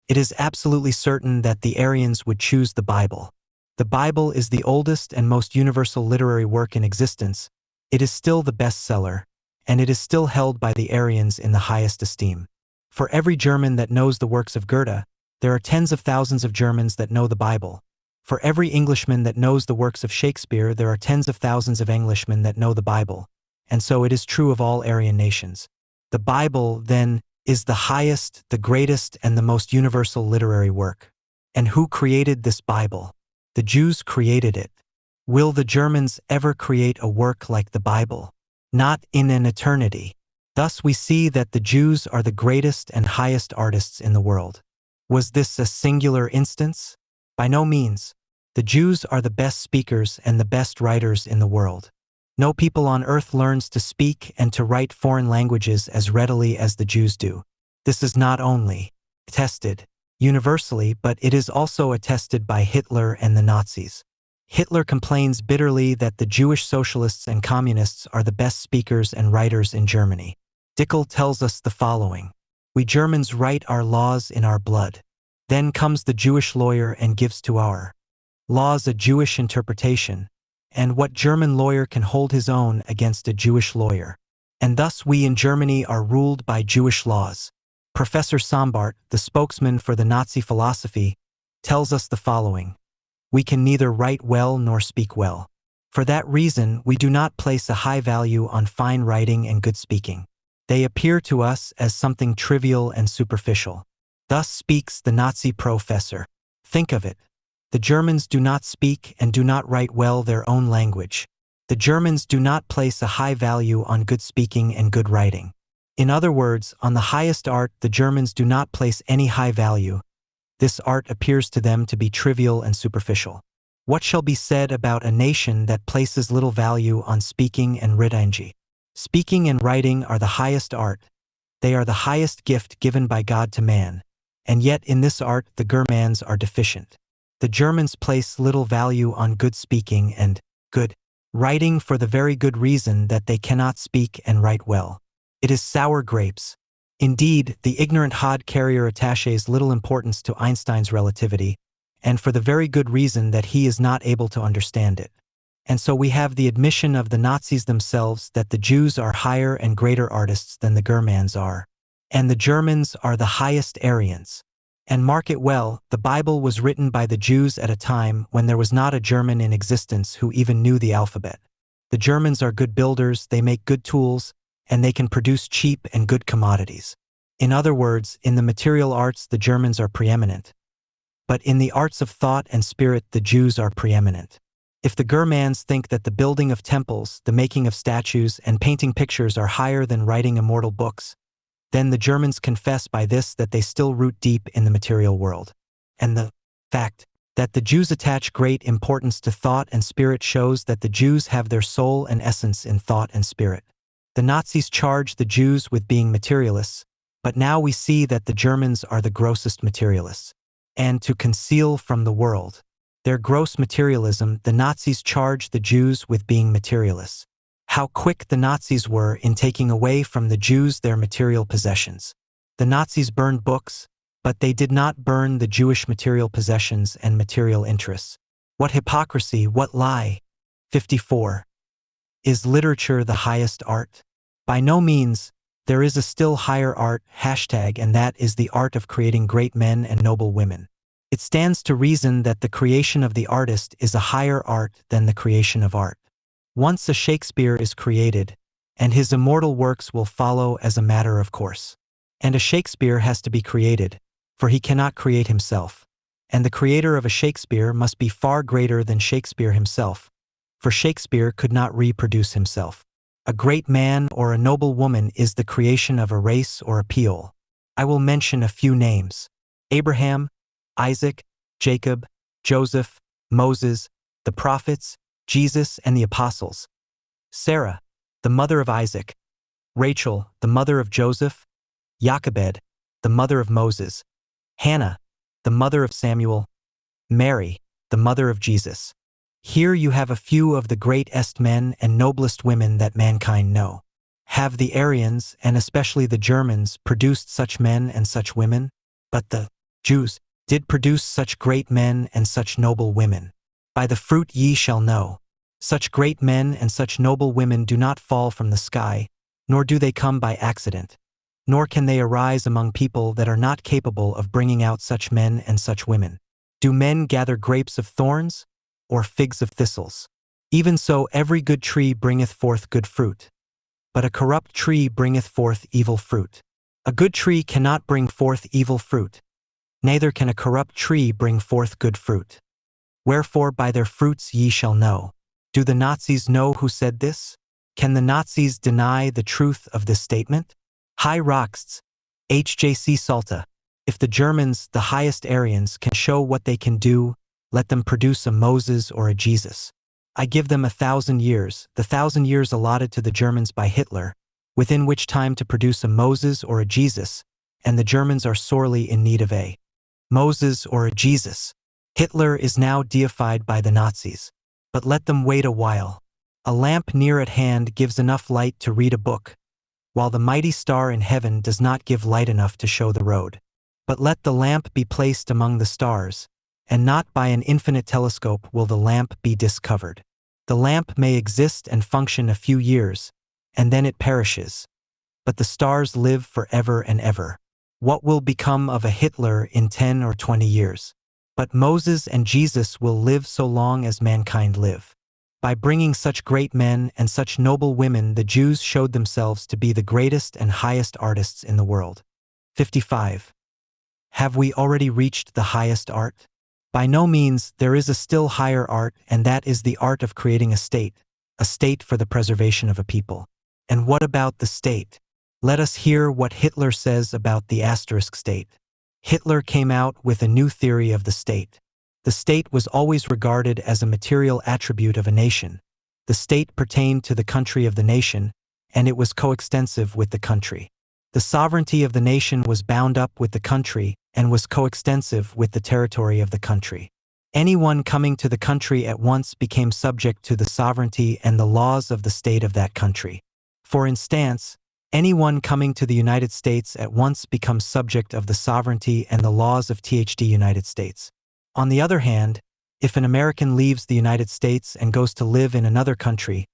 it is absolutely certain that the Aryans would choose the Bible. The Bible is the oldest and most universal literary work in existence. It is still the bestseller, and it is still held by the Aryans in the highest esteem. For every German that knows the works of Goethe, there are tens of thousands of Germans that know the Bible. For every Englishman that knows the works of Shakespeare, there are tens of thousands of Englishmen that know the Bible. And so it is true of all Aryan nations. The Bible, then, is the highest, the greatest, and the most universal literary work. And who created this Bible? The Jews created it. Will the Germans ever create a work like the Bible? Not in an eternity. Thus we see that the Jews are the greatest and highest artists in the world. Was this a singular instance? By no means. The Jews are the best speakers and the best writers in the world. No people on earth learns to speak and to write foreign languages as readily as the Jews do. This is not only attested universally, but it is also attested by Hitler and the Nazis. Hitler complains bitterly that the Jewish socialists and communists are the best speakers and writers in Germany. Dickel tells us the following: we Germans write our laws in our blood. Then comes the Jewish lawyer and gives to our laws a Jewish interpretation. And what German lawyer can hold his own against a Jewish lawyer? And thus we in Germany are ruled by Jewish laws. Professor Sombart, the spokesman for the Nazi philosophy, tells us the following: we can neither write well nor speak well. For that reason, we do not place a high value on fine writing and good speaking. They appear to us as something trivial and superficial. Thus speaks the Nazi professor. Think of it. The Germans do not speak and do not write well their own language. The Germans do not place a high value on good speaking and good writing. In other words, on the highest art, the Germans do not place any high value. This art appears to them to be trivial and superficial. What shall be said about a nation that places little value on speaking and writing? Speaking and writing are the highest art. They are the highest gift given by God to man. And yet in this art, the Germans are deficient. The Germans place little value on good speaking and good writing for the very good reason that they cannot speak and write well. It is sour grapes. Indeed, the ignorant hod carrier attaches little importance to Einstein's relativity, and for the very good reason that he is not able to understand it. And so we have the admission of the Nazis themselves that the Jews are higher and greater artists than the Germans are. And the Germans are the highest Aryans. And mark it well, the Bible was written by the Jews at a time when there was not a German in existence who even knew the alphabet. The Germans are good builders, they make good tools, and they can produce cheap and good commodities. In other words, in the material arts the Germans are preeminent. But in the arts of thought and spirit the Jews are preeminent. If the Germans think that the building of temples, the making of statues, and painting pictures are higher than writing immortal books, then the Germans confess by this that they still root deep in the material world. And the fact that the Jews attach great importance to thought and spirit shows that the Jews have their soul and essence in thought and spirit. The Nazis charge the Jews with being materialists, but now we see that the Germans are the grossest materialists. And to conceal from the world their gross materialism, the Nazis charge the Jews with being materialists. how quick the Nazis were in taking away from the Jews their material possessions. The Nazis burned books, but they did not burn the Jewish material possessions and material interests. What hypocrisy, what lie! 54. Is literature the highest art? By no means. There is a still higher art, and that is the art of creating great men and noble women. It stands to reason that the creation of the artist is a higher art than the creation of art. Once a Shakespeare is created, and his immortal works will follow as a matter of course. And a Shakespeare has to be created, for he cannot create himself. And the creator of a Shakespeare must be far greater than Shakespeare himself, for Shakespeare could not reproduce himself. A great man or a noble woman is the creation of a race or a people. I will mention a few names: Abraham, Isaac, Jacob, Joseph, Moses, the prophets, Jesus and the apostles. Sarah, the mother of Isaac. Rachel, the mother of Joseph. Jochebed, the mother of Moses. Hannah, the mother of Samuel. Mary, the mother of Jesus. Here you have a few of the greatest men and noblest women that mankind know. Have the Aryans, and especially the Germans, produced such men and such women? But the Jews did produce such great men and such noble women. By the fruit ye shall know. Such great men and such noble women do not fall from the sky, nor do they come by accident, nor can they arise among people that are not capable of bringing out such men and such women. Do men gather grapes of thorns, or figs of thistles? Even so every good tree bringeth forth good fruit, but a corrupt tree bringeth forth evil fruit. A good tree cannot bring forth evil fruit, neither can a corrupt tree bring forth good fruit. Wherefore by their fruits ye shall know. Do the Nazis know who said this? Can the Nazis deny the truth of this statement? High rocks, HJC Salta. If the Germans, the highest Aryans, can show what they can do, let them produce a Moses or a Jesus. I give them 1,000 years, the 1,000 years allotted to the Germans by Hitler, within which time to produce a Moses or a Jesus, and the Germans are sorely in need of a Moses or a Jesus. Hitler is now deified by the Nazis, but let them wait a while. A lamp near at hand gives enough light to read a book, while the mighty star in heaven does not give light enough to show the road. But let the lamp be placed among the stars, and not by an infinite telescope will the lamp be discovered. The lamp may exist and function a few years, and then it perishes. But the stars live forever and ever. What will become of a Hitler in 10 or 20 years? But Moses and Jesus will live so long as mankind live. By bringing such great men and such noble women, the Jews showed themselves to be the greatest and highest artists in the world. 55. Have we already reached the highest art? By no means. There is a still higher art, and that is the art of creating a state for the preservation of a people. And what about the state? Let us hear what Hitler says about the asterisk state. Hitler came out with a new theory of the state. The state was always regarded as a material attribute of a nation. The state pertained to the country of the nation, and it was coextensive with the country. The sovereignty of the nation was bound up with the country and was coextensive with the territory of the country. Anyone coming to the country at once became subject to the sovereignty and the laws of the state of that country. For instance, anyone coming to the United States at once becomes subject of the sovereignty and the laws of the United States. On the other hand, if an American leaves the United States and goes to live in another country,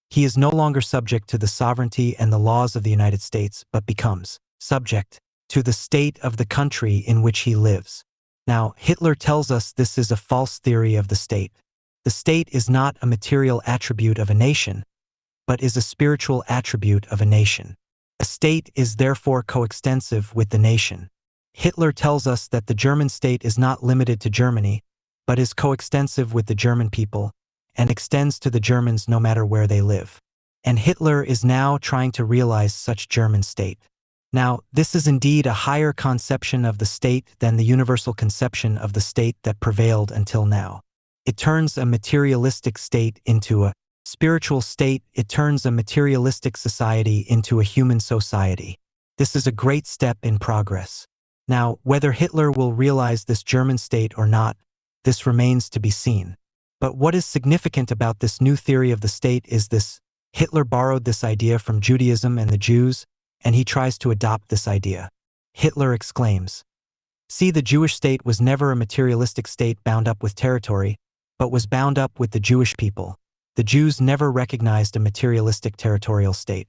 he is no longer subject to the sovereignty and the laws of the United States, but becomes subject to the state of the country in which he lives. Now, Hitler tells us this is a false theory of the state. The state is not a material attribute of a nation, but is a spiritual attribute of a nation. A state is therefore coextensive with the nation. Hitler tells us that the German state is not limited to Germany, but is coextensive with the German people, and extends to the Germans no matter where they live. And Hitler is now trying to realize such German state. Now, this is indeed a higher conception of the state than the universal conception of the state that prevailed until now. It turns a materialistic state into a spiritual state. It turns a materialistic society into a human society. This is a great step in progress. Now, whether Hitler will realize this German state or not, this remains to be seen. But what is significant about this new theory of the state is this: Hitler borrowed this idea from Judaism and the Jews, and he tries to adopt this idea. Hitler exclaims, "See, the Jewish state was never a materialistic state bound up with territory, but was bound up with the Jewish people. The Jews never recognized a materialistic territorial state.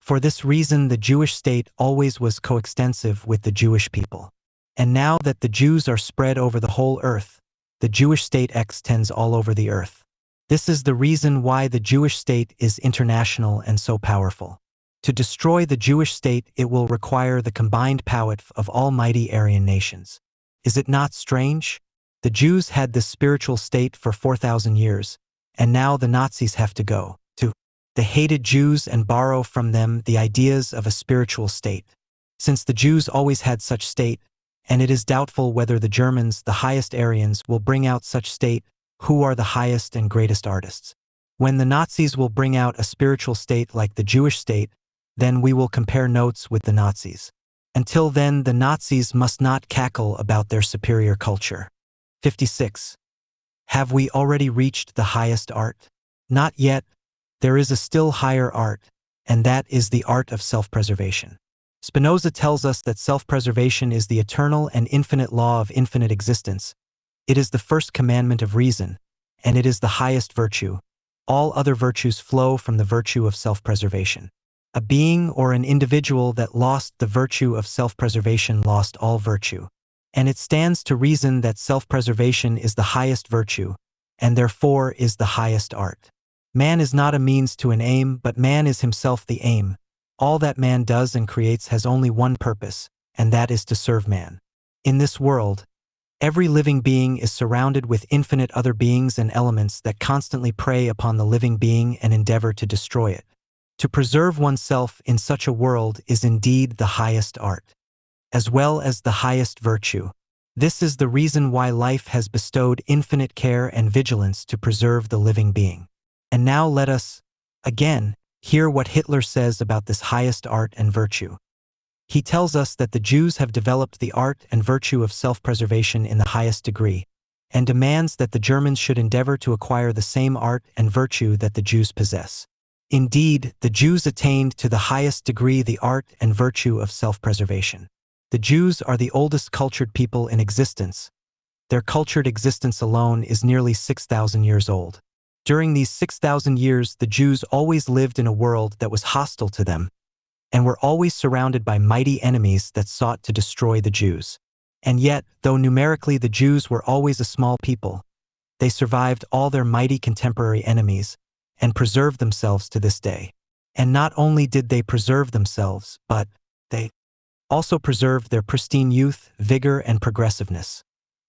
For this reason, the Jewish state always was coextensive with the Jewish people. And now that the Jews are spread over the whole earth, the Jewish state extends all over the earth. This is the reason why the Jewish state is international and so powerful. To destroy the Jewish state, it will require the combined power of all mighty Aryan nations. Is it not strange? The Jews had this spiritual state for 4,000 years, and now the Nazis have to go to the hated Jews and borrow from them the ideas of a spiritual state. Since the Jews always had such state, and it is doubtful whether the Germans, the highest Aryans, will bring out such state, who are the highest and greatest artists. When the Nazis will bring out a spiritual state like the Jewish state, then we will compare notes with the Nazis. Until then, the Nazis must not cackle about their superior culture." 56. Have we already reached the highest art? Not yet. There is a still higher art, and that is the art of self-preservation. Spinoza tells us that self-preservation is the eternal and infinite law of infinite existence. It is the first commandment of reason, and it is the highest virtue. All other virtues flow from the virtue of self-preservation. A being or an individual that lost the virtue of self-preservation lost all virtue. And it stands to reason that self-preservation is the highest virtue, and therefore is the highest art. Man is not a means to an aim, but man is himself the aim. All that man does and creates has only one purpose, and that is to serve man. In this world, every living being is surrounded with infinite other beings and elements that constantly prey upon the living being and endeavor to destroy it. To preserve oneself in such a world is indeed the highest art, as well as the highest virtue. This is the reason why life has bestowed infinite care and vigilance to preserve the living being. And now let us, again, hear what Hitler says about this highest art and virtue. He tells us that the Jews have developed the art and virtue of self-preservation in the highest degree, and demands that the Germans should endeavor to acquire the same art and virtue that the Jews possess. Indeed, the Jews attained to the highest degree the art and virtue of self-preservation. The Jews are the oldest cultured people in existence. Their cultured existence alone is nearly 6,000 years old. During these 6,000 years, the Jews always lived in a world that was hostile to them, and were always surrounded by mighty enemies that sought to destroy the Jews. And yet, though numerically the Jews were always a small people, they survived all their mighty contemporary enemies, and preserved themselves to this day. And not only did they preserve themselves, but they also preserved their pristine youth, vigor, and progressiveness.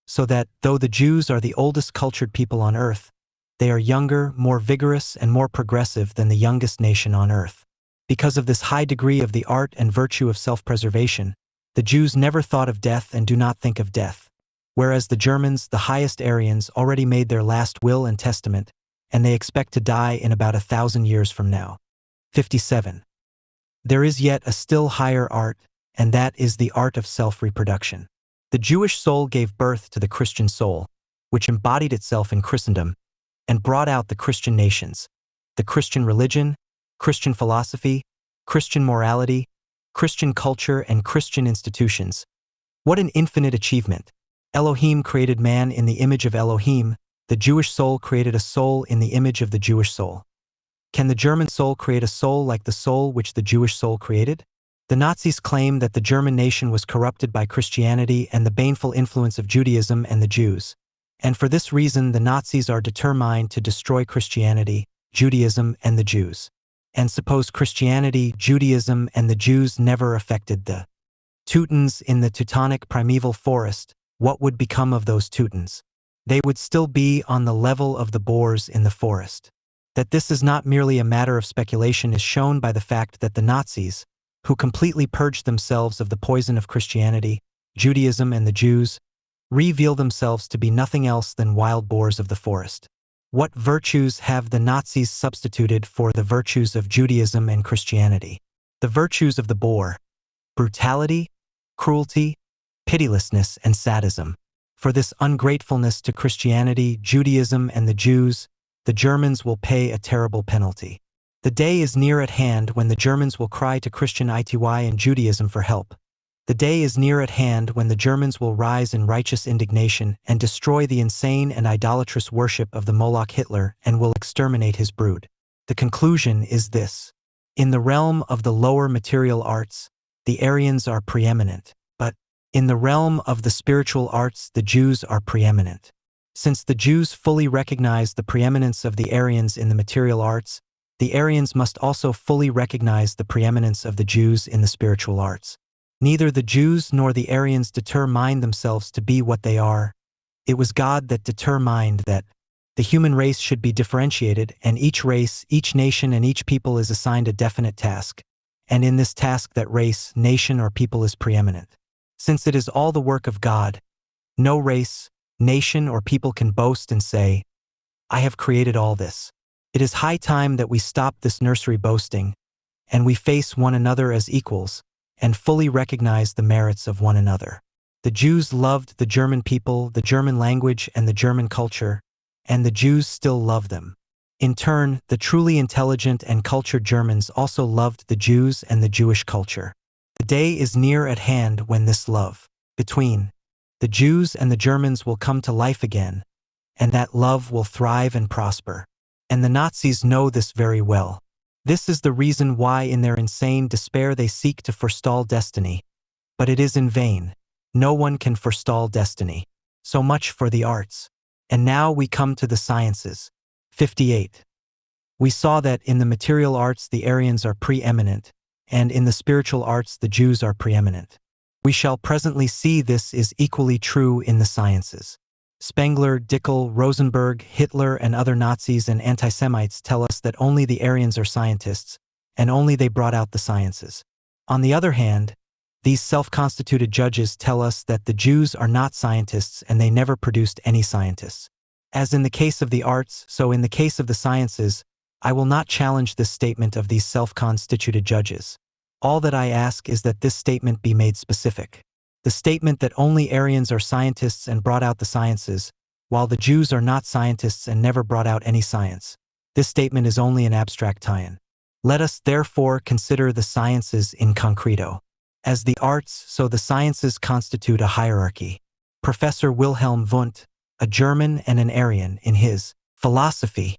So that, though the Jews are the oldest cultured people on earth, they are younger, more vigorous, and more progressive than the youngest nation on earth. Because of this high degree of the art and virtue of self-preservation, the Jews never thought of death and do not think of death. Whereas the Germans, the highest Aryans, already made their last will and testament, and they expect to die in about 1,000 years from now. 57. There is yet a still higher art, and that is the art of self-reproduction. The Jewish soul gave birth to the Christian soul, which embodied itself in Christendom, and brought out the Christian nations, the Christian religion, Christian philosophy, Christian morality, Christian culture, and Christian institutions. What an infinite achievement! Elohim created man in the image of Elohim. The Jewish soul created a soul in the image of the Jewish soul. Can the German soul create a soul like the soul which the Jewish soul created? The Nazis claim that the German nation was corrupted by Christianity and the baneful influence of Judaism and the Jews. And for this reason, the Nazis are determined to destroy Christianity, Judaism, and the Jews. And suppose Christianity, Judaism, and the Jews never affected the Teutons in the Teutonic primeval forest, what would become of those Teutons? They would still be on the level of the boars in the forest. That this is not merely a matter of speculation is shown by the fact that the Nazis, who completely purged themselves of the poison of Christianity, Judaism, and the Jews, reveal themselves to be nothing else than wild boars of the forest. What virtues have the Nazis substituted for the virtues of Judaism and Christianity? The virtues of the boar: brutality, cruelty, pitilessness, and sadism. For this ungratefulness to Christianity, Judaism, and the Jews, the Germans will pay a terrible penalty. The day is near at hand when the Germans will cry to Christian ity and Judaism for help. The day is near at hand when the Germans will rise in righteous indignation and destroy the insane and idolatrous worship of the Moloch Hitler and will exterminate his brood. The conclusion is this. In the realm of the lower material arts, the Aryans are preeminent, but in the realm of the spiritual arts, the Jews are preeminent. Since the Jews fully recognize the preeminence of the Aryans in the material arts, the Aryans must also fully recognize the preeminence of the Jews in the spiritual arts. Neither the Jews nor the Aryans determined themselves to be what they are. It was God that determined that the human race should be differentiated, and each race, each nation, and each people is assigned a definite task. And in this task that race, nation, or people is preeminent. Since it is all the work of God, no race, nation, or people can boast and say, I have created all this. It is high time that we stop this nursery boasting, and we face one another as equals, and fully recognize the merits of one another. The Jews loved the German people, the German language, and the German culture, and the Jews still love them. In turn, the truly intelligent and cultured Germans also loved the Jews and the Jewish culture. The day is near at hand when this love between the Jews and the Germans will come to life again, and that love will thrive and prosper. And the Nazis know this very well. This is the reason why in their insane despair they seek to forestall destiny. But it is in vain. No one can forestall destiny. So much for the arts. And now we come to the sciences. 58. We saw that in the material arts the Aryans are preeminent, and in the spiritual arts the Jews are preeminent. We shall presently see this is equally true in the sciences. Spengler, Dickel, Rosenberg, Hitler, and other Nazis and anti-Semites tell us that only the Aryans are scientists, and only they brought out the sciences. On the other hand, these self-constituted judges tell us that the Jews are not scientists and they never produced any scientists. As in the case of the arts, so in the case of the sciences, I will not challenge this statement of these self-constituted judges. All that I ask is that this statement be made specific. The statement that only Aryans are scientists and brought out the sciences, while the Jews are not scientists and never brought out any science. This statement is only an abstract tie-in. Let us therefore consider the sciences in concreto. As the arts, so the sciences constitute a hierarchy. Professor Wilhelm Wundt, a German and an Aryan, in his philosophy,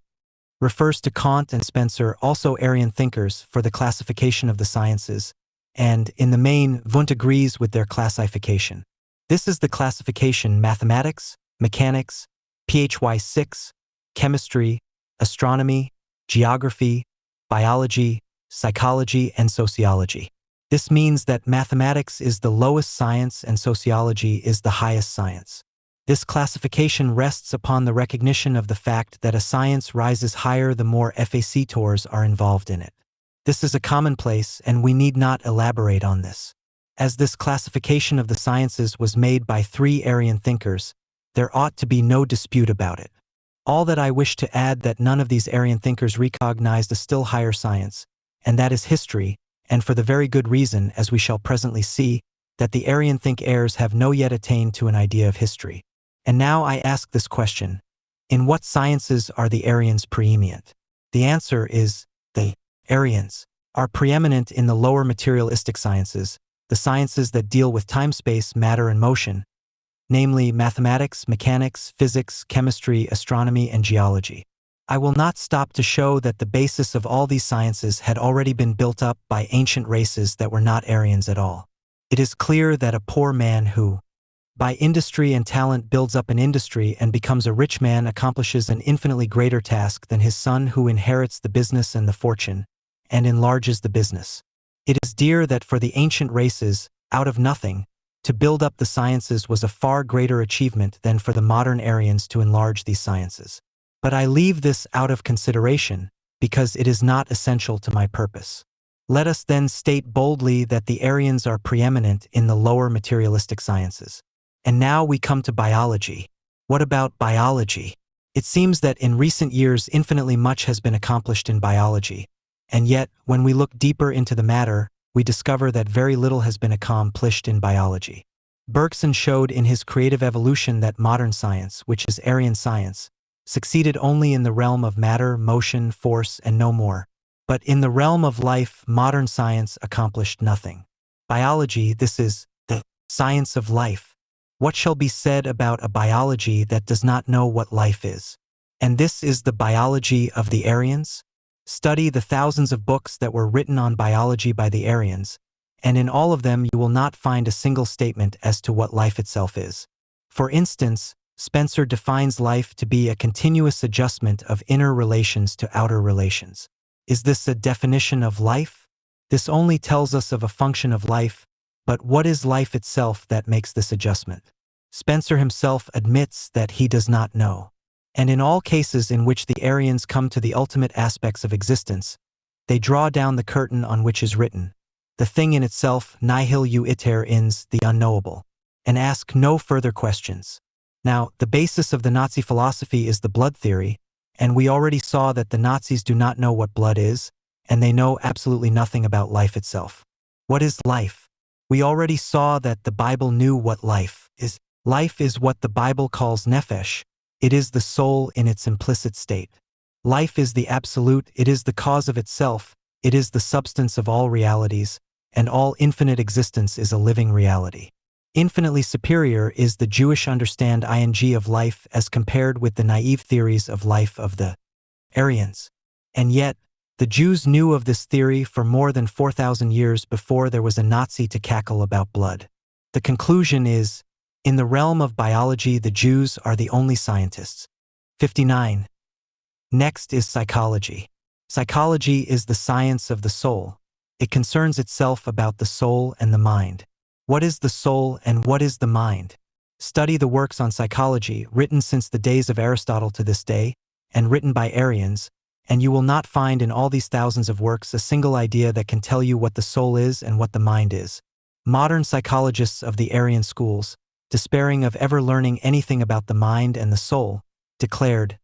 refers to Kant and Spencer, also Aryan thinkers, for the classification of the sciences, and, in the main, Wundt agrees with their classification. This is the classification: mathematics, mechanics, Phy 6, chemistry, astronomy, geography, biology, psychology, and sociology. This means that mathematics is the lowest science and sociology is the highest science. This classification rests upon the recognition of the fact that a science rises higher the more factors are involved in it. This is a commonplace, and we need not elaborate on this. As this classification of the sciences was made by 3 Aryan thinkers, there ought to be no dispute about it. All that I wish to add that none of these Aryan thinkers recognized a still higher science, and that is history, and for the very good reason, as we shall presently see, that the Aryan thinkers have no yet attained to an idea of history. And now I ask this question: in what sciences are the Aryans preeminent? The answer is, the Aryans are preeminent in the lower materialistic sciences, the sciences that deal with time, space, matter, and motion, namely mathematics, mechanics, physics, chemistry, astronomy, and geology. I will not stop to show that the basis of all these sciences had already been built up by ancient races that were not Aryans at all. It is clear that a poor man who, by industry and talent, builds up an industry and becomes a rich man accomplishes an infinitely greater task than his son who inherits the business and the fortune, and enlarges the business. It is dear that for the ancient races, out of nothing, to build up the sciences was a far greater achievement than for the modern Aryans to enlarge these sciences. But I leave this out of consideration, because it is not essential to my purpose. Let us then state boldly that the Aryans are preeminent in the lower materialistic sciences. And now we come to biology. What about biology? It seems that in recent years infinitely much has been accomplished in biology, and yet, when we look deeper into the matter, we discover that very little has been accomplished in biology. Bergson showed in his Creative Evolution that modern science, which is Aryan science, succeeded only in the realm of matter, motion, force, and no more. But in the realm of life, modern science accomplished nothing. Biology, this is the science of life. What shall be said about a biology that does not know what life is? And this is the biology of the Aryans? Study the thousands of books that were written on biology by the Aryans, and in all of them you will not find a single statement as to what life itself is. For instance, Spencer defines life to be a continuous adjustment of inner relations to outer relations. Is this a definition of life? This only tells us of a function of life, but what is life itself that makes this adjustment? Spencer himself admits that he does not know. And in all cases in which the Aryans come to the ultimate aspects of existence, they draw down the curtain on which is written, the thing in itself, nihil u iter ins, the unknowable, and ask no further questions. Now, the basis of the Nazi philosophy is the blood theory, and we already saw that the Nazis do not know what blood is, and they know absolutely nothing about life itself. What is life? We already saw that the Bible knew what life is. Life is what the Bible calls nephesh. It is the soul in its implicit state. Life is the absolute, it is the cause of itself, it is the substance of all realities, and all infinite existence is a living reality. Infinitely superior is the Jewish understand ing of life as compared with the naive theories of life of the Aryans. And yet, the Jews knew of this theory for more than 4,000 years before there was a Nazi to cackle about blood. The conclusion is, in the realm of biology, the Jews are the only scientists. 59. Next is psychology. Psychology is the science of the soul. It concerns itself about the soul and the mind. What is the soul and what is the mind? Study the works on psychology written since the days of Aristotle to this day, and written by Aryans, and you will not find in all these thousands of works a single idea that can tell you what the soul is and what the mind is. Modern psychologists of the Aryan schools, despairing of ever learning anything about the mind and the soul, declared,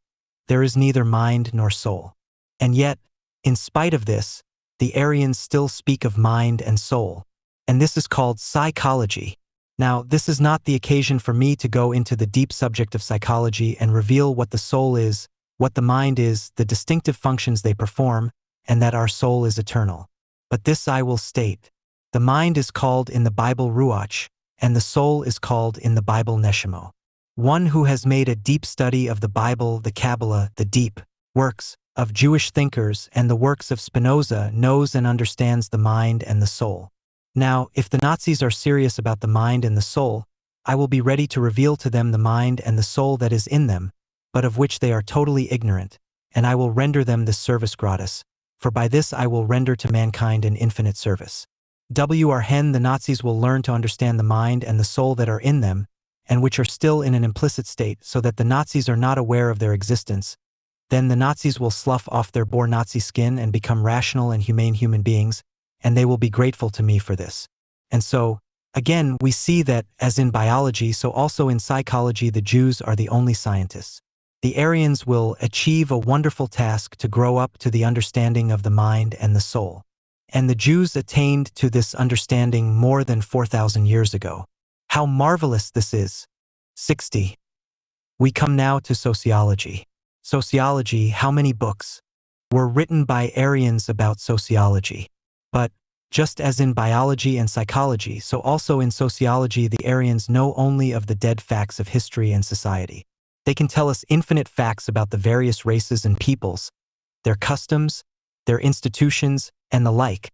"There is neither mind nor soul." And yet, in spite of this, the Aryans still speak of mind and soul, and this is called psychology. Now, this is not the occasion for me to go into the deep subject of psychology and reveal what the soul is, what the mind is, the distinctive functions they perform, and that our soul is eternal. But this I will state. The mind is called in the Bible ruach, and the soul is called in the Bible neshamo. One who has made a deep study of the Bible, the Kabbalah, the deep works of Jewish thinkers, and the works of Spinoza knows and understands the mind and the soul. Now, if the Nazis are serious about the mind and the soul, I will be ready to reveal to them the mind and the soul that is in them, but of which they are totally ignorant, and I will render them this service gratis, for by this I will render to mankind an infinite service. The Nazis will learn to understand the mind and the soul that are in them, and which are still in an implicit state, so that the Nazis are not aware of their existence. Then the Nazis will slough off their poor Nazi skin and become rational and humane human beings, and they will be grateful to me for this. And so, again, we see that, as in biology, so also in psychology, the Jews are the only scientists. The Aryans will achieve a wonderful task to grow up to the understanding of the mind and the soul. And the Jews attained to this understanding more than 4,000 years ago. How marvelous this is! 60. We come now to sociology. Sociology, how many books were written by Aryans about sociology? But, just as in biology and psychology, so also in sociology, the Aryans know only of the dead facts of history and society. They can tell us infinite facts about the various races and peoples, their customs, their institutions, and the like.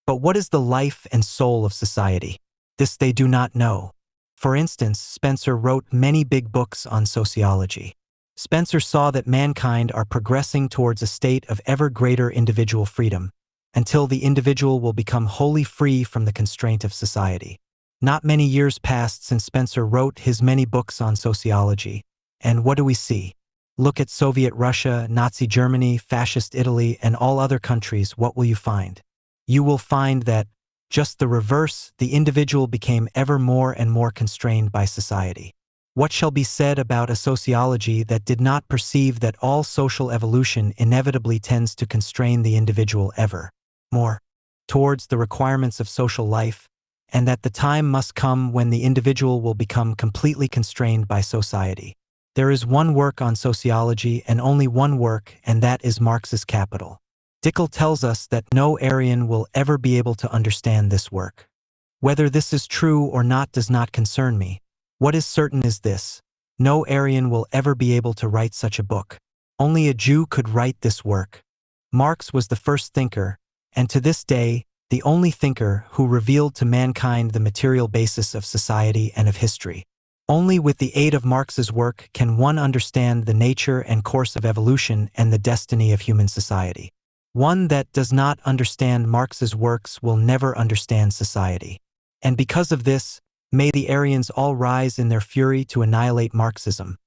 But what is the life and soul of society? This they do not know. For instance, Spencer wrote many big books on sociology. Spencer saw that mankind are progressing towards a state of ever greater individual freedom, until the individual will become wholly free from the constraint of society. Not many years passed since Spencer wrote his many books on sociology, and what do we see? Look at Soviet Russia, Nazi Germany, Fascist Italy, and all other countries. What will you find? You will find that, just the reverse, the individual became ever more and more constrained by society. What shall be said about a sociology that did not perceive that all social evolution inevitably tends to constrain the individual ever more towards the requirements of social life, and that the time must come when the individual will become completely constrained by society? There is one work on sociology and only one work, and that is Marx's Capital. Dickel tells us that no Aryan will ever be able to understand this work. Whether this is true or not does not concern me. What is certain is this: no Aryan will ever be able to write such a book. Only a Jew could write this work. Marx was the first thinker, and to this day, the only thinker who revealed to mankind the material basis of society and of history. Only with the aid of Marx's work can one understand the nature and course of evolution and the destiny of human society. One that does not understand Marx's works will never understand society. And because of this, may the Aryans all rise in their fury to annihilate Marxism.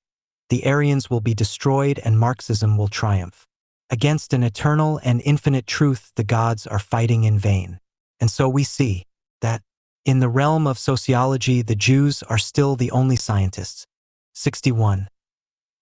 The Aryans will be destroyed and Marxism will triumph. Against an eternal and infinite truth, the gods are fighting in vain. And so we see that, in the realm of sociology, the Jews are still the only scientists. 61.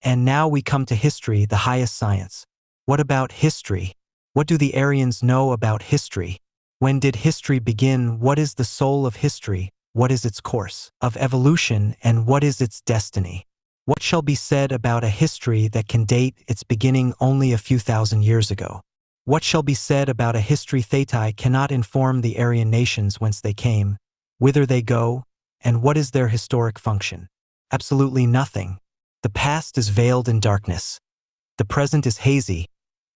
And now we come to history, the highest science. What about history? What do the Aryans know about history? When did history begin? What is the soul of history? What is its course of evolution, and what is its destiny? What shall be said about a history that can date its beginning only a few thousand years ago? What shall be said about a history that cannot inform the Aryan nations whence they came, whither they go, and what is their historic function? Absolutely nothing. The past is veiled in darkness. The present is hazy,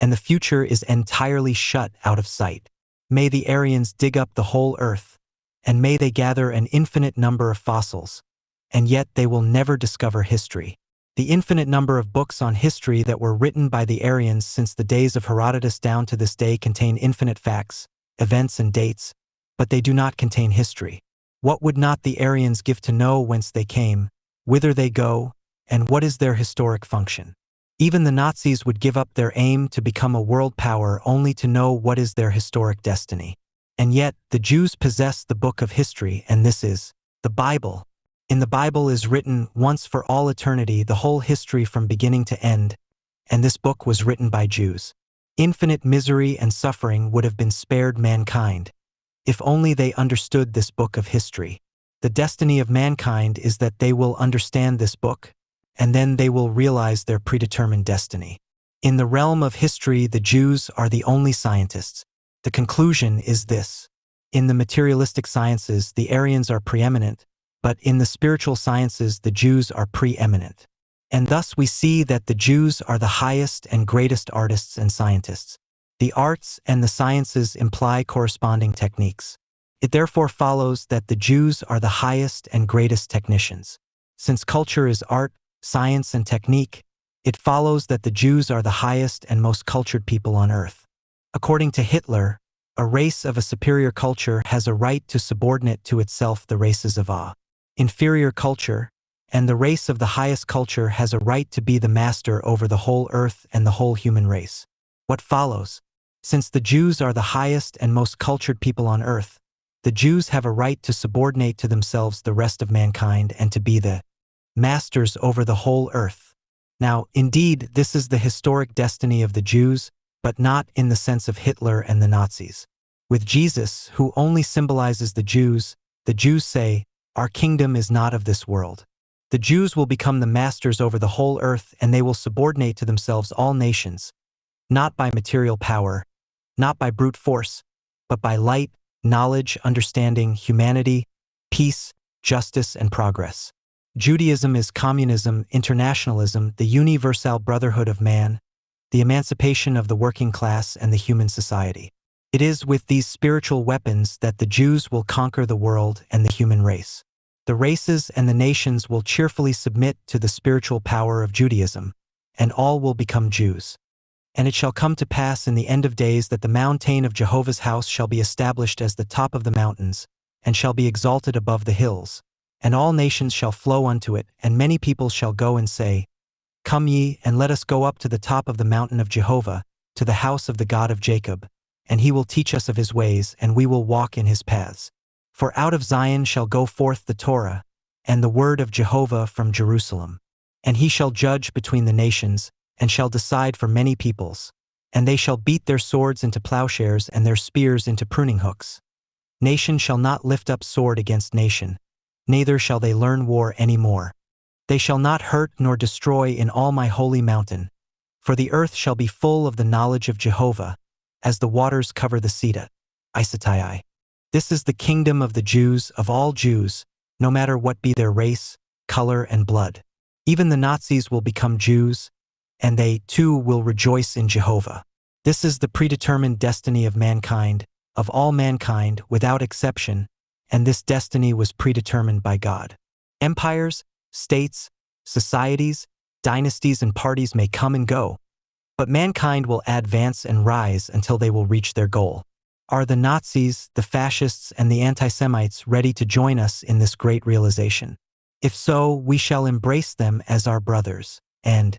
and the future is entirely shut out of sight. May the Aryans dig up the whole earth, and may they gather an infinite number of fossils, and yet they will never discover history. The infinite number of books on history that were written by the Aryans since the days of Herodotus down to this day contain infinite facts, events and dates, but they do not contain history. What would not the Aryans give to know whence they came, whither they go, and what is their historic function? Even the Nazis would give up their aim to become a world power only to know what is their historic destiny. And yet, the Jews possess the book of history, and this is the Bible. In the Bible is written once for all eternity the whole history from beginning to end, and this book was written by Jews. Infinite misery and suffering would have been spared mankind, if only they understood this book of history. The destiny of mankind is that they will understand this book, and then they will realize their predetermined destiny. In the realm of history, the Jews are the only scientists. The conclusion is this: in the materialistic sciences, the Aryans are preeminent, but in the spiritual sciences, the Jews are preeminent. And thus we see that the Jews are the highest and greatest artists and scientists. The arts and the sciences imply corresponding techniques. It therefore follows that the Jews are the highest and greatest technicians. Since culture is art, science, and technique, it follows that the Jews are the highest and most cultured people on earth. According to Hitler, a race of a superior culture has a right to subordinate to itself the races of a inferior culture, and the race of the highest culture has a right to be the master over the whole earth and the whole human race. What follows? Since the Jews are the highest and most cultured people on earth, the Jews have a right to subordinate to themselves the rest of mankind and to be the masters over the whole earth. Now, indeed, this is the historic destiny of the Jews, but not in the sense of Hitler and the Nazis. With Jesus, who only symbolizes the Jews say, "Our kingdom is not of this world." The Jews will become the masters over the whole earth, and they will subordinate to themselves all nations, not by material power, not by brute force, but by light, knowledge, understanding, humanity, peace, justice, and progress. Judaism is communism, internationalism, the universal brotherhood of man, the emancipation of the working class and the human society. It is with these spiritual weapons that the Jews will conquer the world and the human race. The races and the nations will cheerfully submit to the spiritual power of Judaism, and all will become Jews. And it shall come to pass in the end of days that the mountain of Jehovah's house shall be established as the top of the mountains, and shall be exalted above the hills, and all nations shall flow unto it, and many peoples shall go and say, "Come ye, and let us go up to the top of the mountain of Jehovah, to the house of the God of Jacob, and he will teach us of his ways, and we will walk in his paths. For out of Zion shall go forth the Torah, and the word of Jehovah from Jerusalem. And he shall judge between the nations, and shall decide for many peoples. And they shall beat their swords into plowshares, and their spears into pruning hooks. Nation shall not lift up sword against nation, neither shall they learn war any more. They shall not hurt nor destroy in all my holy mountain. For the earth shall be full of the knowledge of Jehovah, as the waters cover the Sita. Isatai. This is the kingdom of the Jews, of all Jews, no matter what be their race, color, and blood. Even the Nazis will become Jews, and they, too, will rejoice in Jehovah. This is the predetermined destiny of mankind, of all mankind, without exception, and this destiny was predetermined by God. Empires, states, societies, dynasties, and parties may come and go, but mankind will advance and rise until they will reach their goal. Are the Nazis, the fascists, and the anti-Semites ready to join us in this great realization? If so, we shall embrace them as our brothers, and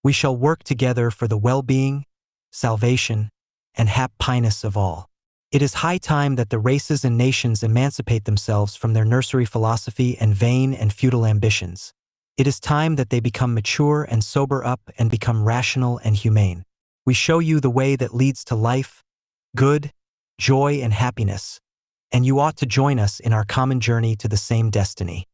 we shall work together for the well-being, salvation, and happiness of all. It is high time that the races and nations emancipate themselves from their nursery philosophy and vain and futile ambitions. It is time that they become mature and sober up and become rational and humane. We show you the way that leads to life, good, joy, and happiness, and you ought to join us in our common journey to the same destiny.